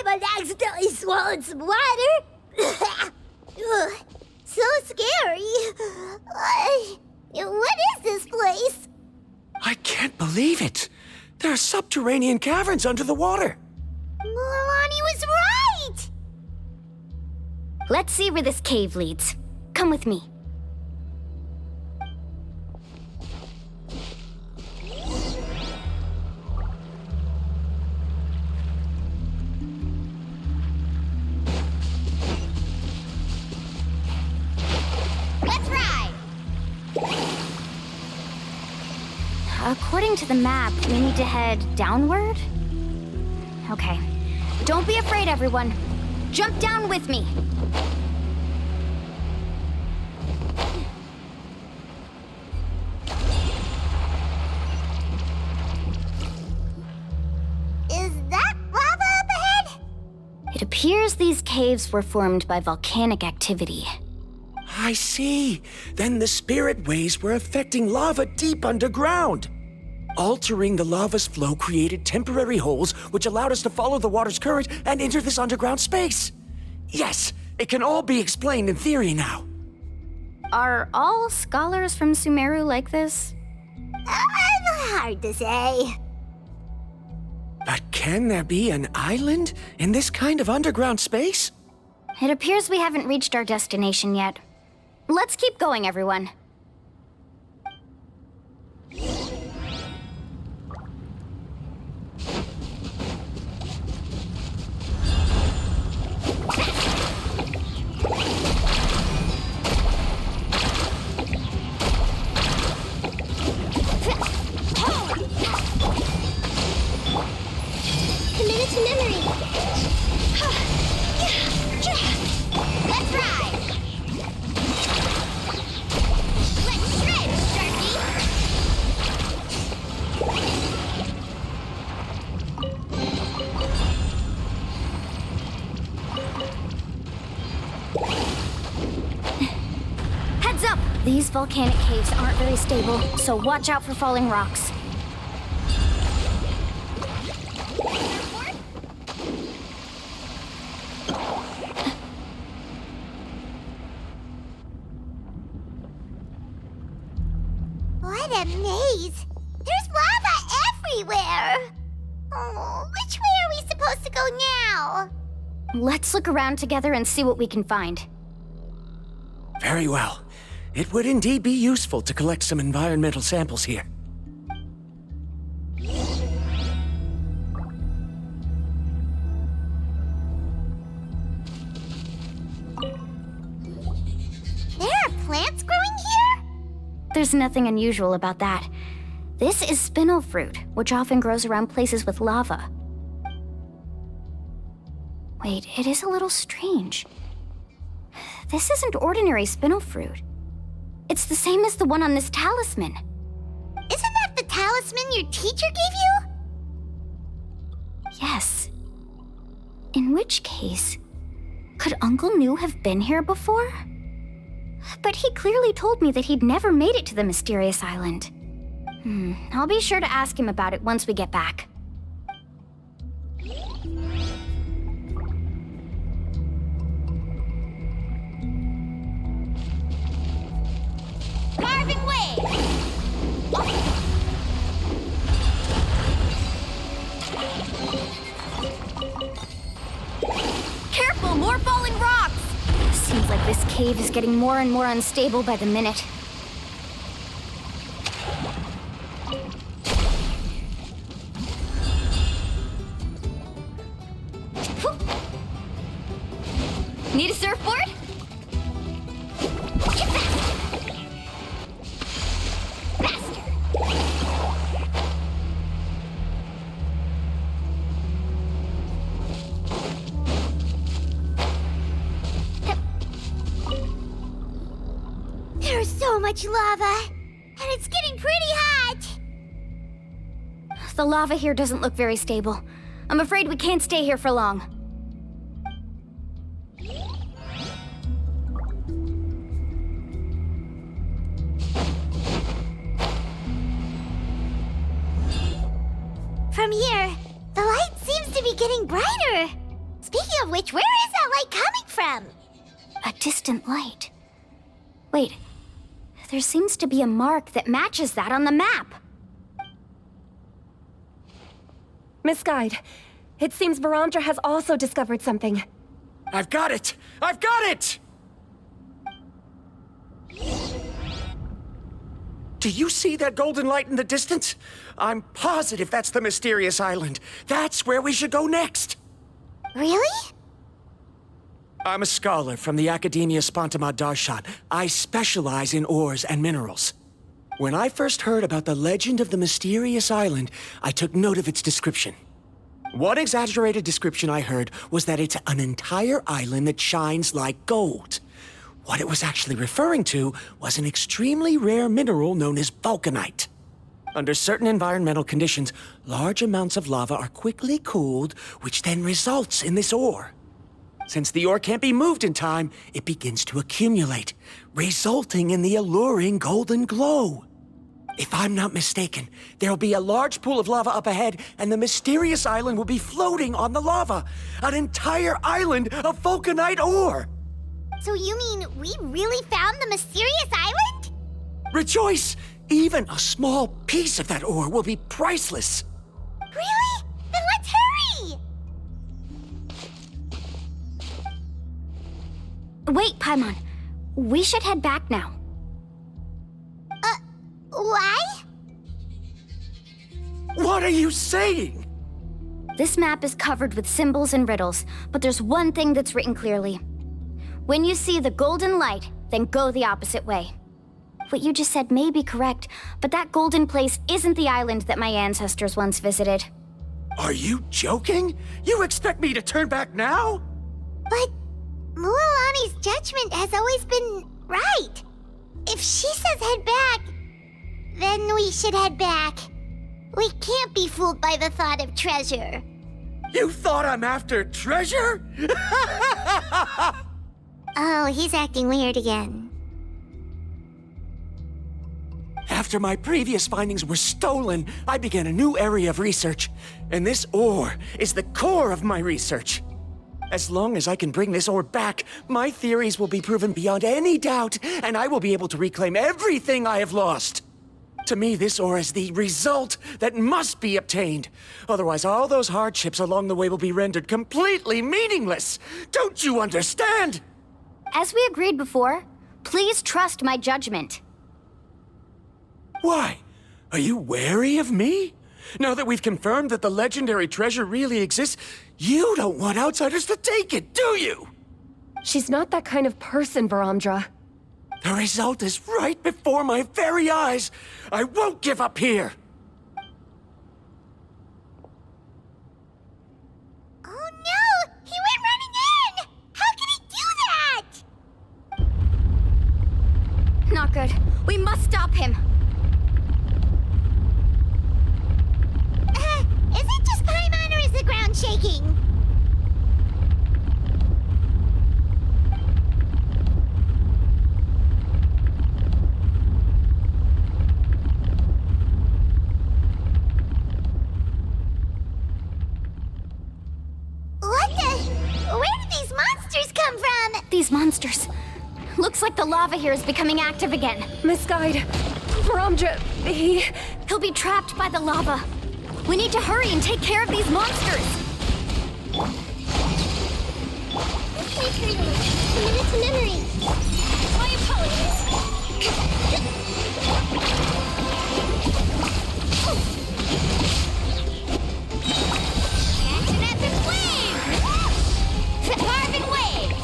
Paimon accidentally swallowed some water. Ugh, so scary. What is this place? I can't believe it. There are subterranean caverns under the water. Mualani was right! Let's see where this cave leads. Come with me. Let's ride! According to the map, we need to head downward? Okay. Don't be afraid, everyone. Jump down with me. appears these caves were formed by volcanic activity. I see. Then the spirit waves were affecting lava deep underground. Altering the lava's flow created temporary holes which allowed us to follow the water's current and enter this underground space. Yes, it can all be explained in theory now. Are all scholars from Sumeru like this? Hard to say. But can there be an island in this kind of underground space? It appears we haven't reached our destination yet. Let's keep going, everyone. Committed to memory. Let's ride. Let's shred, Sharky. Heads up! These volcanic caves aren't very stable, so watch out for falling rocks. What a maze! There's lava everywhere! Oh, which way are we supposed to go now? Let's look around together and see what we can find. Very well. It would indeed be useful to collect some environmental samples here. There are plants growing here? There's nothing unusual about that. This is spinel fruit, which often grows around places with lava. Wait, it is a little strange. This isn't ordinary spinel fruit. It's the same as the one on this talisman. Isn't that the talisman your teacher gave you? Yes. In which case, could Uncle New have been here before? But he clearly told me that he'd never made it to the mysterious island. I'll be sure to ask him about it once we get back. Carving way! Careful, more falling rocks! Seems like this cave is getting more and more unstable by the minute. Need a surfboard? There's so much lava, and it's getting pretty hot. The lava here doesn't look very stable. I'm afraid we can't stay here for long. From here, the light seems to be getting brighter. Speaking of which, where is that light coming from? A distant light. Wait, there seems to be a mark that matches that on the map. Miss Guide, it seems Varantra has also discovered something. I've got it! I've got it! Do you see that golden light in the distance? I'm positive that's the mysterious island. That's where we should go next. Really? I'm a scholar from the Academia Spontamad Darshan. I specialize in ores and minerals. When I first heard about the legend of the mysterious island, I took note of its description. One exaggerated description I heard was that it's an entire island that shines like gold. What it was actually referring to was an extremely rare mineral known as vulcanite. Under certain environmental conditions, large amounts of lava are quickly cooled, which then results in this ore. Since the ore can't be moved in time, it begins to accumulate, resulting in the alluring golden glow. If I'm not mistaken, there'll be a large pool of lava up ahead, and the mysterious island will be floating on the lava. An entire island of vulcanite ore! So you mean we really found the mysterious island? Rejoice! Even a small piece of that ore will be priceless. Really? Then let's hurry! Wait, Paimon. We should head back now. Why? What are you saying? This map is covered with symbols and riddles, but there's one thing that's written clearly. When you see the golden light, then go the opposite way. What you just said may be correct, but that golden place isn't the island that my ancestors once visited. Are you joking? You expect me to turn back now? But Mualani's judgment has always been right. If she says head back, then we should head back. We can't be fooled by the thought of treasure. You thought I'm after treasure? Oh, he's acting weird again. After my previous findings were stolen, I began a new area of research. And this ore is the core of my research. As long as I can bring this ore back, my theories will be proven beyond any doubt, and I will be able to reclaim everything I have lost. To me, this ore is the result that must be obtained. Otherwise, all those hardships along the way will be rendered completely meaningless. Don't you understand? As we agreed before, please trust my judgment. Why? Are you wary of me? Now that we've confirmed that the legendary treasure really exists, you don't want outsiders to take it, do you? She's not that kind of person, Baramdra. The result is right before my very eyes. I won't give up here. Oh no! He went running in! How can he do that? Not good. We must stop him. Is it just Paimon or is the ground shaking? Where did these monsters come from? These monsters. Looks like the lava here is becoming active again. Misguide. Baramdra, He'll be trapped by the lava. We need to hurry and take care of these monsters. Okay, Turtle. Commit it to memory. My apologies. Action at the flames! Carbon wave!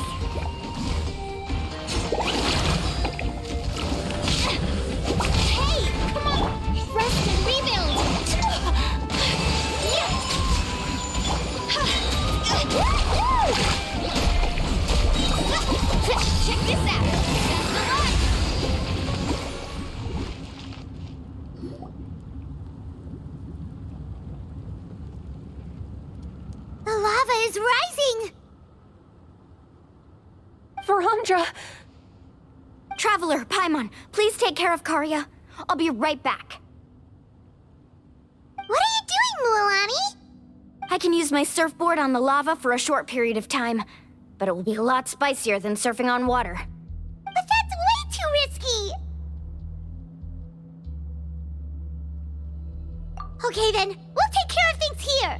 Hey, come on! Rest and rebuild! Check this out! That's the one! The lava is rising! Baramdra! Traveler, Paimon, please take care of Karya. I'll be right back. What are you doing, Mualani? I can use my surfboard on the lava for a short period of time, but it will be a lot spicier than surfing on water. But that's way too risky! Okay then, we'll take care of things here!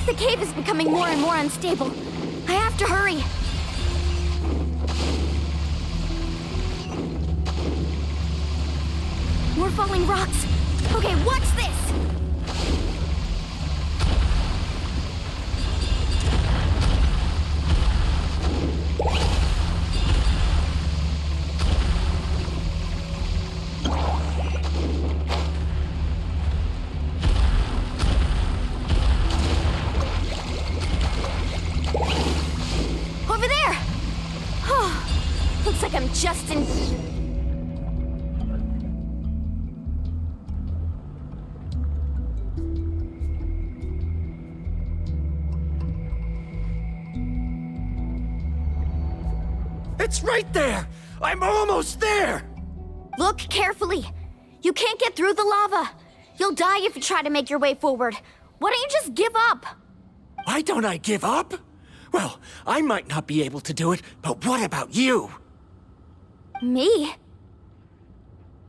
The cave is becoming more and more unstable. I have to hurry. More falling rocks. Okay, watch this! Over there! It's right there! I'm almost there! Look carefully. You can't get through the lava. You'll die if you try to make your way forward. Why don't you just give up? Why don't I give up? Well, I might not be able to do it, but what about you? Me?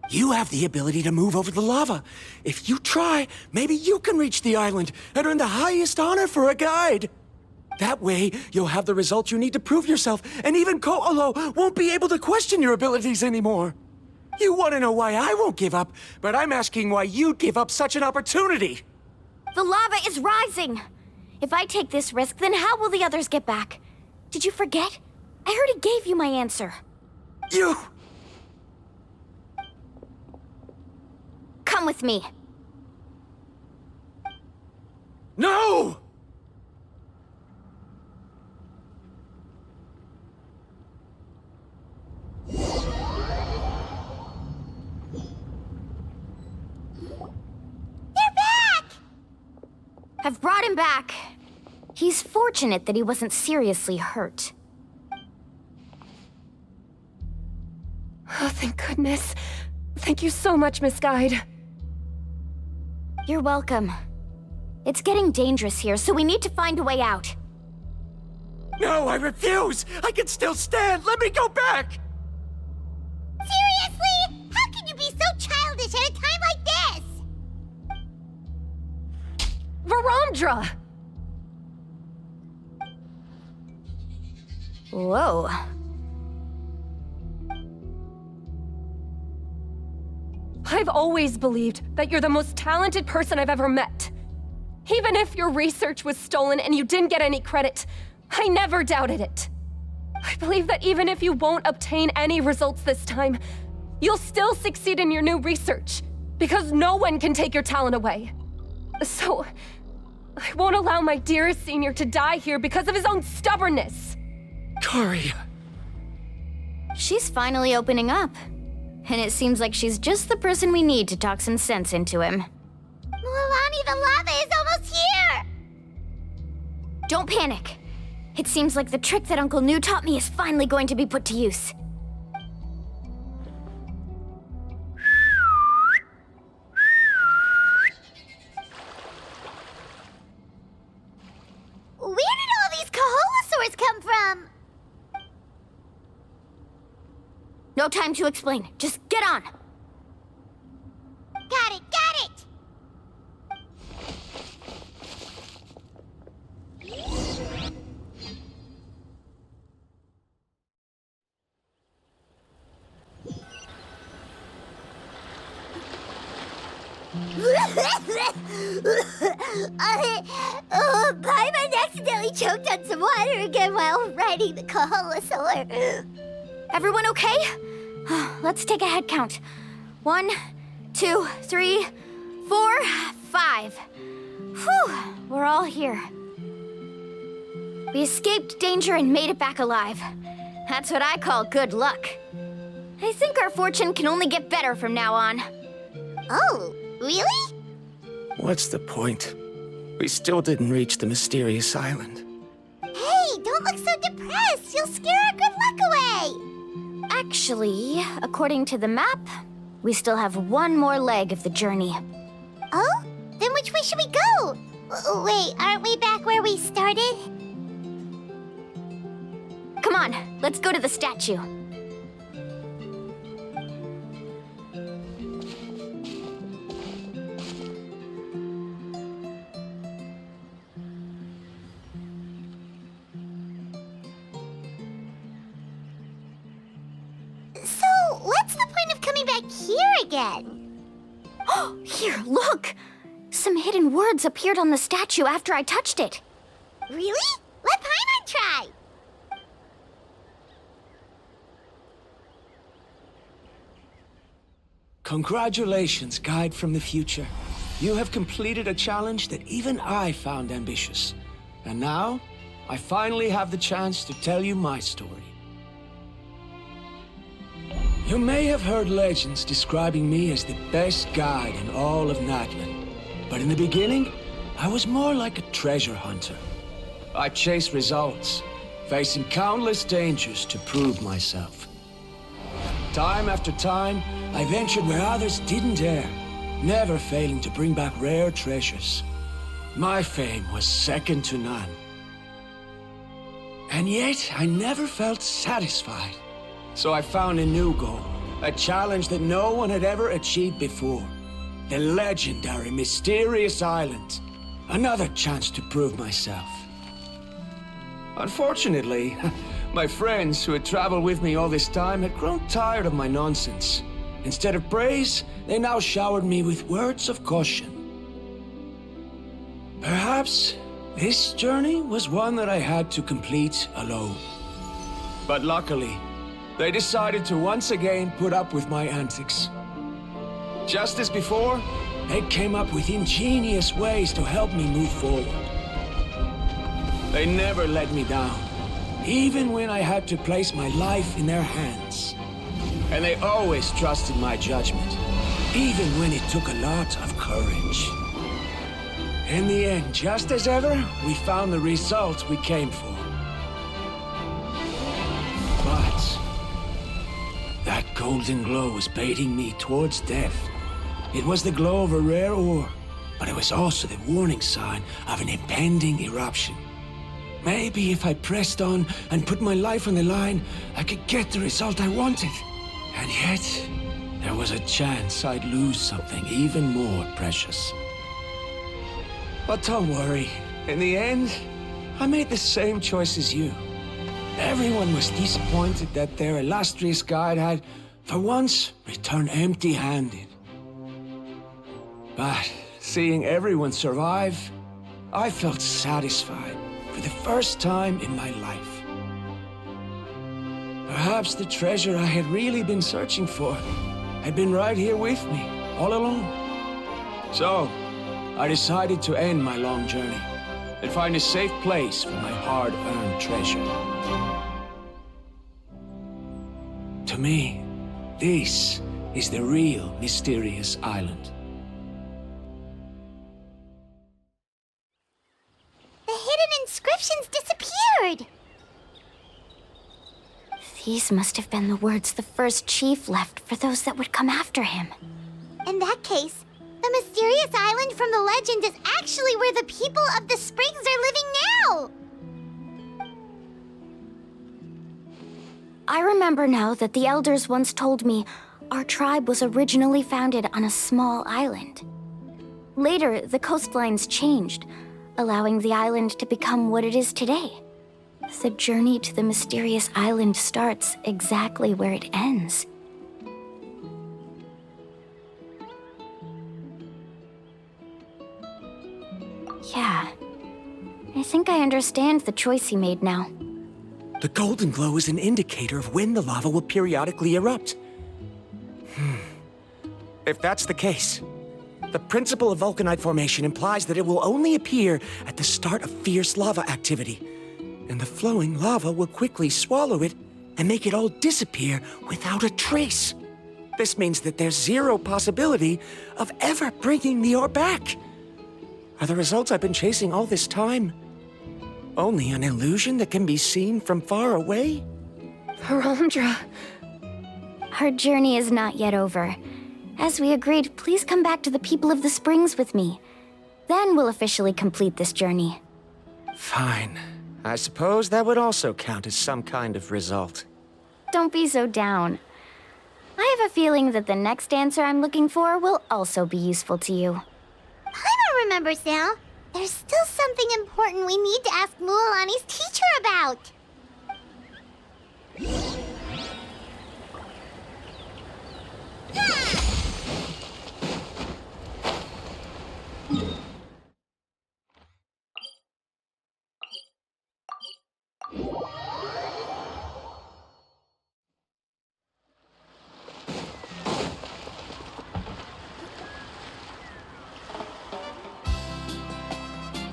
You have the ability to move over the lava. If you try, maybe you can reach the island and earn the highest honor for a guide. That way, you'll have the results you need to prove yourself, and even Ko'olo won't be able to question your abilities anymore. You want to know why I won't give up, but I'm asking why you'd give up such an opportunity. The lava is rising. If I take this risk, then how will the others get back? Did you forget? I already gave you my answer. You... Come with me. No! I've brought him back. He's fortunate that he wasn't seriously hurt. Oh, thank goodness. Thank you so much, Miss Guide. You're welcome. It's getting dangerous here, so we need to find a way out. No, I refuse! I can still stand! Let me go back! Seriously? How can you be so childish at a time like this? Verandra! Whoa. I've always believed that you're the most talented person I've ever met. Even if your research was stolen and you didn't get any credit, I never doubted it. I believe that even if you won't obtain any results this time, you'll still succeed in your new research, because no one can take your talent away. So, I won't allow my dearest senior to die here because of his own stubbornness. Kari. She's finally opening up. And it seems like she's just the person we need to talk some sense into him. Mualani, the lava is almost here! Don't panic. It seems like the trick that Uncle New taught me is finally going to be put to use. Where did all these Koholosaurs come from? No time to explain. Just get on. Got it, got it! Paimon accidentally choked on some water again while riding the Koholosaur. Everyone okay? Let's take a head count. 1, 2, 3, 4, 5. Whew, we're all here. We escaped danger and made it back alive. That's what I call good luck. I think our fortune can only get better from now on. Oh, really? What's the point? We still didn't reach the mysterious island. Hey, don't look so depressed. You'll scare our good luck away. Actually, according to the map, we still have one more leg of the journey. Oh? Then which way should we go? Wait, aren't we back where we started? Come on, let's go to the statue. So, what's the point of coming back here again? Oh, here, look! Some hidden words appeared on the statue after I touched it. Really? Let Paimon try! Congratulations, Guide from the Future. You have completed a challenge that even I found ambitious. And now, I finally have the chance to tell you my story. You may have heard legends describing me as the best guide in all of Natlan. But in the beginning, I was more like a treasure hunter. I chased results, facing countless dangers to prove myself. Time after time, I ventured where others didn't dare, never failing to bring back rare treasures. My fame was second to none. And yet, I never felt satisfied. So I found a new goal, a challenge that no one had ever achieved before. The legendary Mysterious Island. Another chance to prove myself. Unfortunately, my friends who had traveled with me all this time had grown tired of my nonsense. Instead of praise, they now showered me with words of caution. Perhaps this journey was one that I had to complete alone. But luckily, they decided to once again put up with my antics. Just as before, they came up with ingenious ways to help me move forward. They never let me down, even when I had to place my life in their hands. And they always trusted my judgment, even when it took a lot of courage. In the end, just as ever, we found the result we came for. But that golden glow was baiting me towards death. It was the glow of a rare ore, but it was also the warning sign of an impending eruption. Maybe if I pressed on and put my life on the line, I could get the result I wanted. And yet, there was a chance I'd lose something even more precious. But don't worry. In the end, I made the same choice as you. Everyone was disappointed that their illustrious guide had, for once, returned empty-handed. But seeing everyone survive, I felt satisfied for the first time in my life. Perhaps the treasure I had really been searching for had been right here with me, all along. So, I decided to end my long journey and find a safe place for my hard-earned treasure. To me, this is the real Mysterious Island. The hidden inscriptions disappeared! These must have been the words the first chief left for those that would come after him. In that case, the mysterious island from the legend is actually where the people of the springs are living now! I remember now that the elders once told me our tribe was originally founded on a small island. Later, the coastlines changed, allowing the island to become what it is today. The journey to the mysterious island starts exactly where it ends. Yeah, I think I understand the choice he made now. The golden glow is an indicator of when the lava will periodically erupt. If that's the case, the principle of vulcanite formation implies that it will only appear at the start of fierce lava activity, and the flowing lava will quickly swallow it and make it all disappear without a trace. This means that there's zero possibility of ever bringing the ore back. Are the results I've been chasing all this time only an illusion that can be seen from far away? Harandra. Our journey is not yet over. As we agreed, please come back to the people of the springs with me. Then we'll officially complete this journey. Fine. I suppose that would also count as some kind of result. Don't be so down. I have a feeling that the next answer I'm looking for will also be useful to you. Paimon remembers now. There's still something important we need to ask Mualani's teacher about.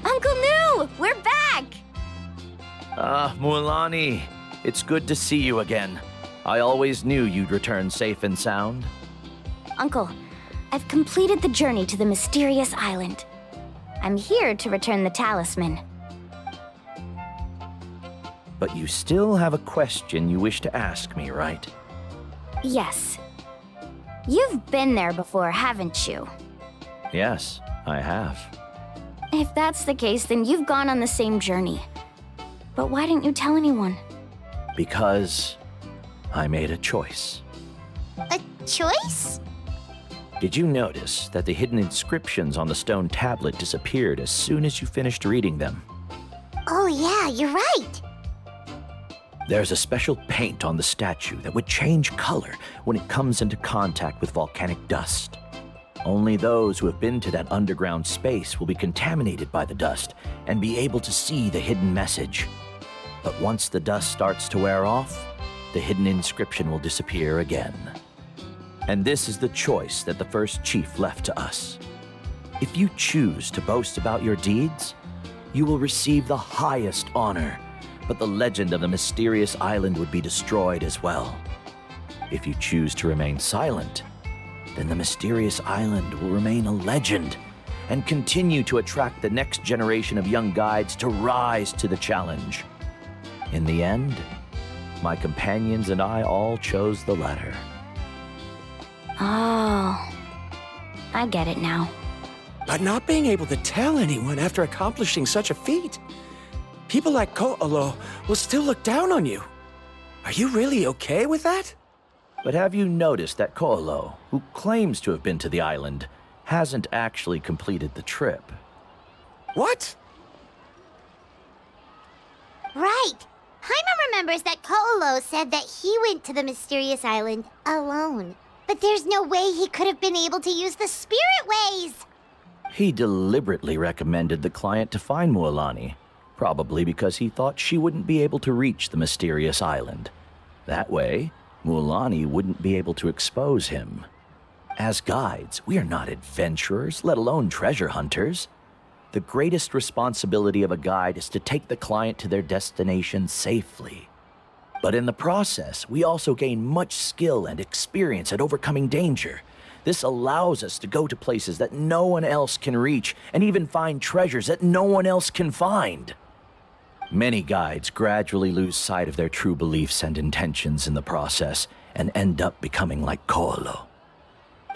Uncle Nu! We're back! Mualani, it's good to see you again. I always knew you'd return safe and sound. Uncle, I've completed the journey to the mysterious island. I'm here to return the talisman. But you still have a question you wish to ask me, right? Yes. You've been there before, haven't you? Yes, I have. If that's the case, then you've gone on the same journey. But why didn't you tell anyone? Because I made a choice. A choice? Did you notice that the hidden inscriptions on the stone tablet disappeared as soon as you finished reading them? Oh yeah, you're right. There's a special paint on the statue that would change color when it comes into contact with volcanic dust. Only those who have been to that underground space will be contaminated by the dust and be able to see the hidden message. But once the dust starts to wear off, the hidden inscription will disappear again. And this is the choice that the first chief left to us. If you choose to boast about your deeds, you will receive the highest honor, but the legend of the mysterious island would be destroyed as well. If you choose to remain silent, then the mysterious island will remain a legend and continue to attract the next generation of young guides to rise to the challenge. In the end, my companions and I all chose the latter. Oh, I get it now. But not being able to tell anyone after accomplishing such a feat. People like Ko'olo will still look down on you. Are you really okay with that? But have you noticed that Ko'olo, who claims to have been to the island, hasn't actually completed the trip? What? Right. Paimon remembers that Ko'olo said that he went to the mysterious island alone. But there's no way he could have been able to use the spirit ways! He deliberately recommended the client to find Mualani, probably because he thought she wouldn't be able to reach the mysterious island. That way, Mualani wouldn't be able to expose him. As guides, we are not adventurers, let alone treasure hunters. The greatest responsibility of a guide is to take the client to their destination safely. But in the process, we also gain much skill and experience at overcoming danger. This allows us to go to places that no one else can reach, and even find treasures that no one else can find. Many guides gradually lose sight of their true beliefs and intentions in the process, and end up becoming like Ko'olo.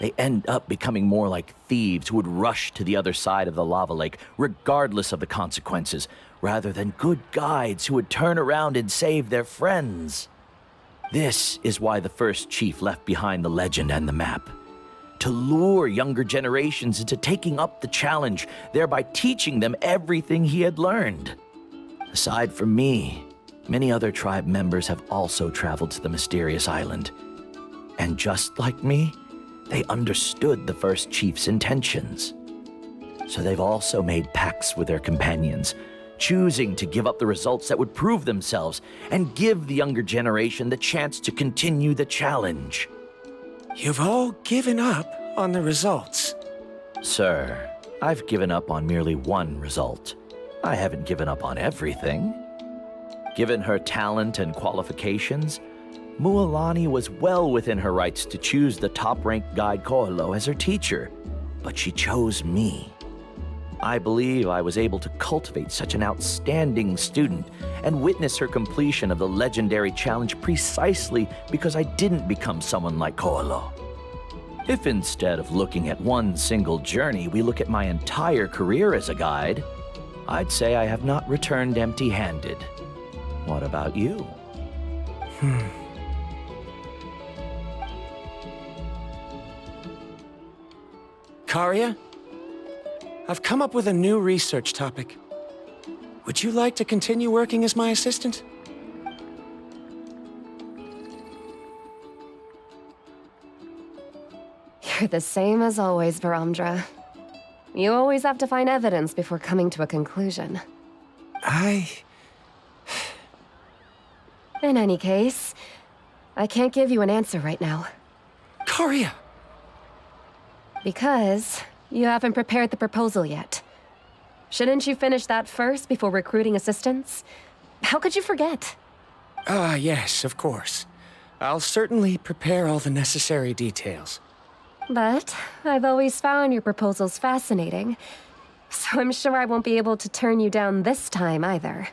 They end up becoming more like thieves who would rush to the other side of the lava lake, regardless of the consequences, rather than good guides who would turn around and save their friends. This is why the first chief left behind the legend and the map. To lure younger generations into taking up the challenge, thereby teaching them everything he had learned. Aside from me, many other tribe members have also traveled to the mysterious island. And just like me, they understood the first chief's intentions. So they've also made pacts with their companions, choosing to give up the results that would prove themselves and give the younger generation the chance to continue the challenge. You've all given up on the results. Sir, I've given up on merely one result. I haven't given up on everything. Given her talent and qualifications, Mualani was well within her rights to choose the top-ranked guide Ko'olo as her teacher, but she chose me. I believe I was able to cultivate such an outstanding student and witness her completion of the legendary challenge precisely because I didn't become someone like Ko'olo. If instead of looking at one single journey, we look at my entire career as a guide, I'd say I have not returned empty-handed. What about you? Karia, I've come up with a new research topic. Would you like to continue working as my assistant? You're the same as always, Varamdra. You always have to find evidence before coming to a conclusion. In any case, I can't give you an answer right now. Karia! Because you haven't prepared the proposal yet. Shouldn't you finish that first before recruiting assistants? How could you forget? Yes, of course. I'll certainly prepare all the necessary details. But I've always found your proposals fascinating, so I'm sure I won't be able to turn you down this time either.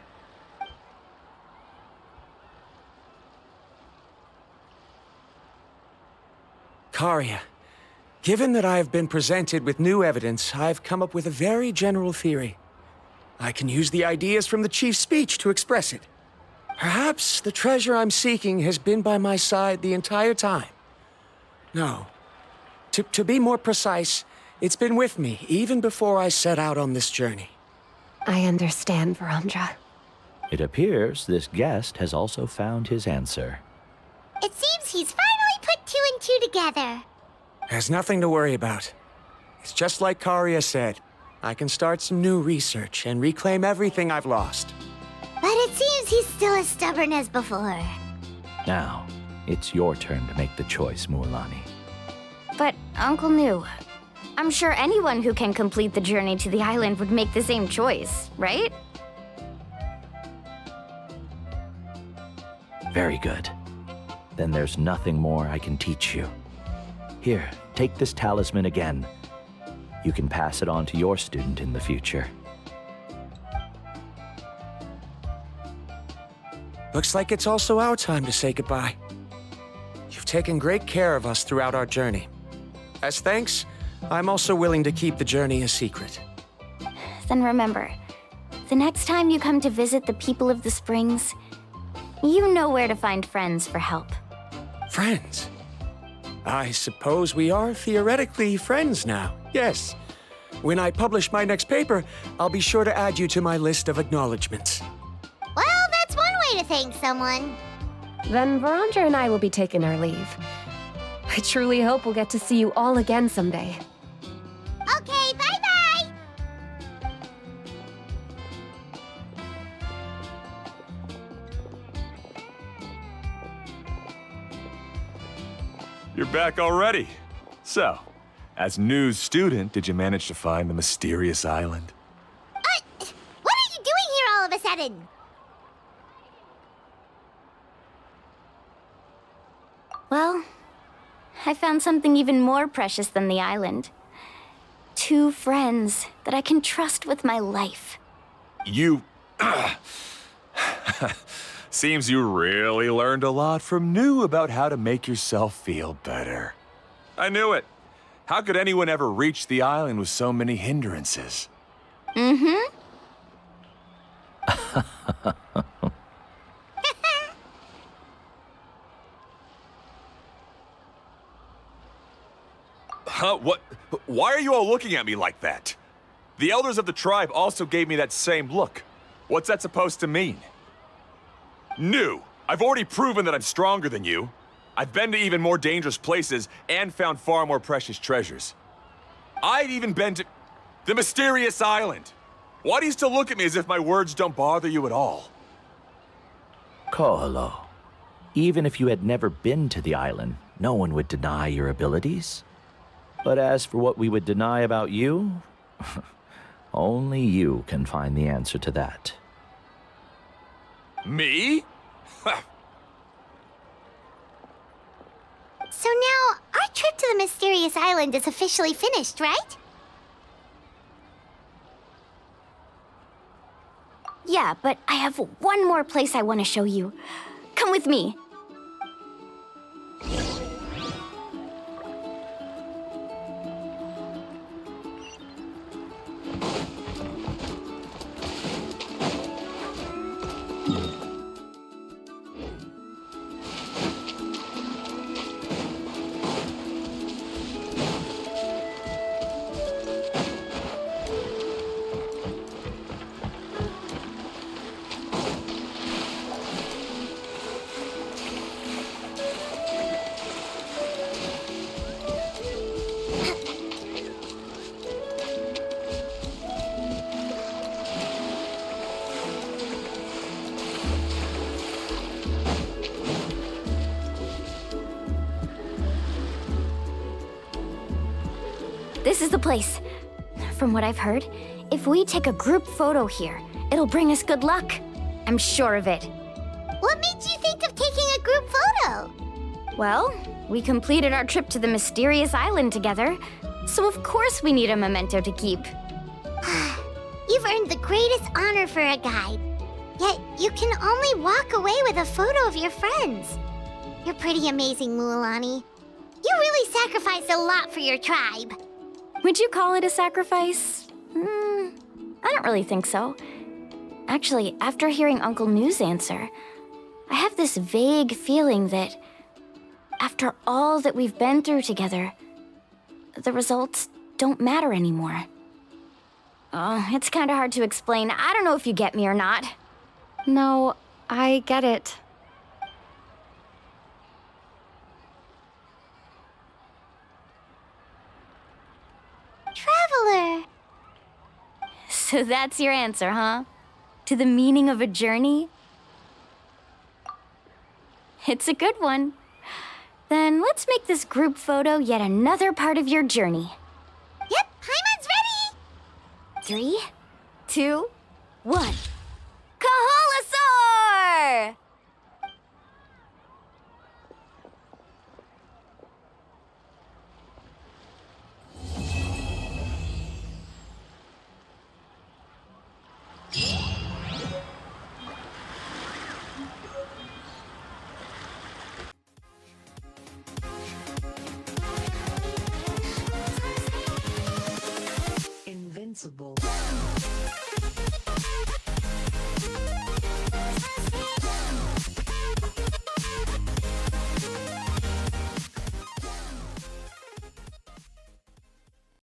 Karia, given that I have been presented with new evidence, I've come up with a very general theory. I can use the ideas from the Chief's speech to express it. Perhaps the treasure I'm seeking has been by my side the entire time. No. To be more precise, it's been with me even before I set out on this journey. I understand, Verandra. It appears this guest has also found his answer. It seems he's finally put two and two together. There's nothing to worry about. It's just like Karia said. I can start some new research and reclaim everything I've lost. But it seems he's still as stubborn as before. Now, it's your turn to make the choice, Mualani. But, Uncle New, I'm sure anyone who can complete the journey to the island would make the same choice, right? Very good. Then there's nothing more I can teach you. Here, take this talisman again. You can pass it on to your student in the future. Looks like it's also our time to say goodbye. You've taken great care of us throughout our journey. As thanks, I'm also willing to keep the journey a secret. Then remember, the next time you come to visit the people of the Springs, you know where to find friends for help. Friends? I suppose we are theoretically friends now, yes. When I publish my next paper, I'll be sure to add you to my list of acknowledgements. Well, that's one way to thank someone. Then Verandra and I will be taking our leave. I truly hope we'll get to see you all again someday. Okay, bye-bye! You're back already. So, as news student, did you manage to find the mysterious island? What are you doing here all of a sudden? Well, I found something even more precious than the island. 2 friends that I can trust with my life. You... Seems you really learned a lot from New about how to make yourself feel better. I knew it. How could anyone ever reach the island with so many hindrances? Mm-hmm. Huh? What? Why are you all looking at me like that? The elders of the tribe also gave me that same look. What's that supposed to mean? New! I've already proven that I'm stronger than you. I've been to even more dangerous places and found far more precious treasures. I've even been to the mysterious island. Why do you still look at me as if my words don't bother you at all? Koholo, even if you had never been to the island, no one would deny your abilities. But as for what we would deny about you, only you can find the answer to that. Me? So now, our trip to the mysterious island is officially finished, right? Yeah, but I have one more place I want to show you. Come with me. This is the place. From what I've heard, if we take a group photo here, it'll bring us good luck. I'm sure of it. What made you think of taking a group photo? Well, we completed our trip to the mysterious island together, so of course we need a memento to keep. You've earned the greatest honor for a guide. Yet, you can only walk away with a photo of your friends. You're pretty amazing, Mualani. You really sacrificed a lot for your tribe. Would you call it a sacrifice? I don't really think so. Actually, after hearing Uncle New's answer, I have this vague feeling that after all that we've been through together, the results don't matter anymore. Oh, it's kind of hard to explain. I don't know if you get me or not. No, I get it. Traveler. So that's your answer, huh? To the meaning of a journey? It's a good one. Then let's make this group photo yet another part of your journey. Yep, Paimon's ready! 3, 2, 1. Kaholasaur! Invincible.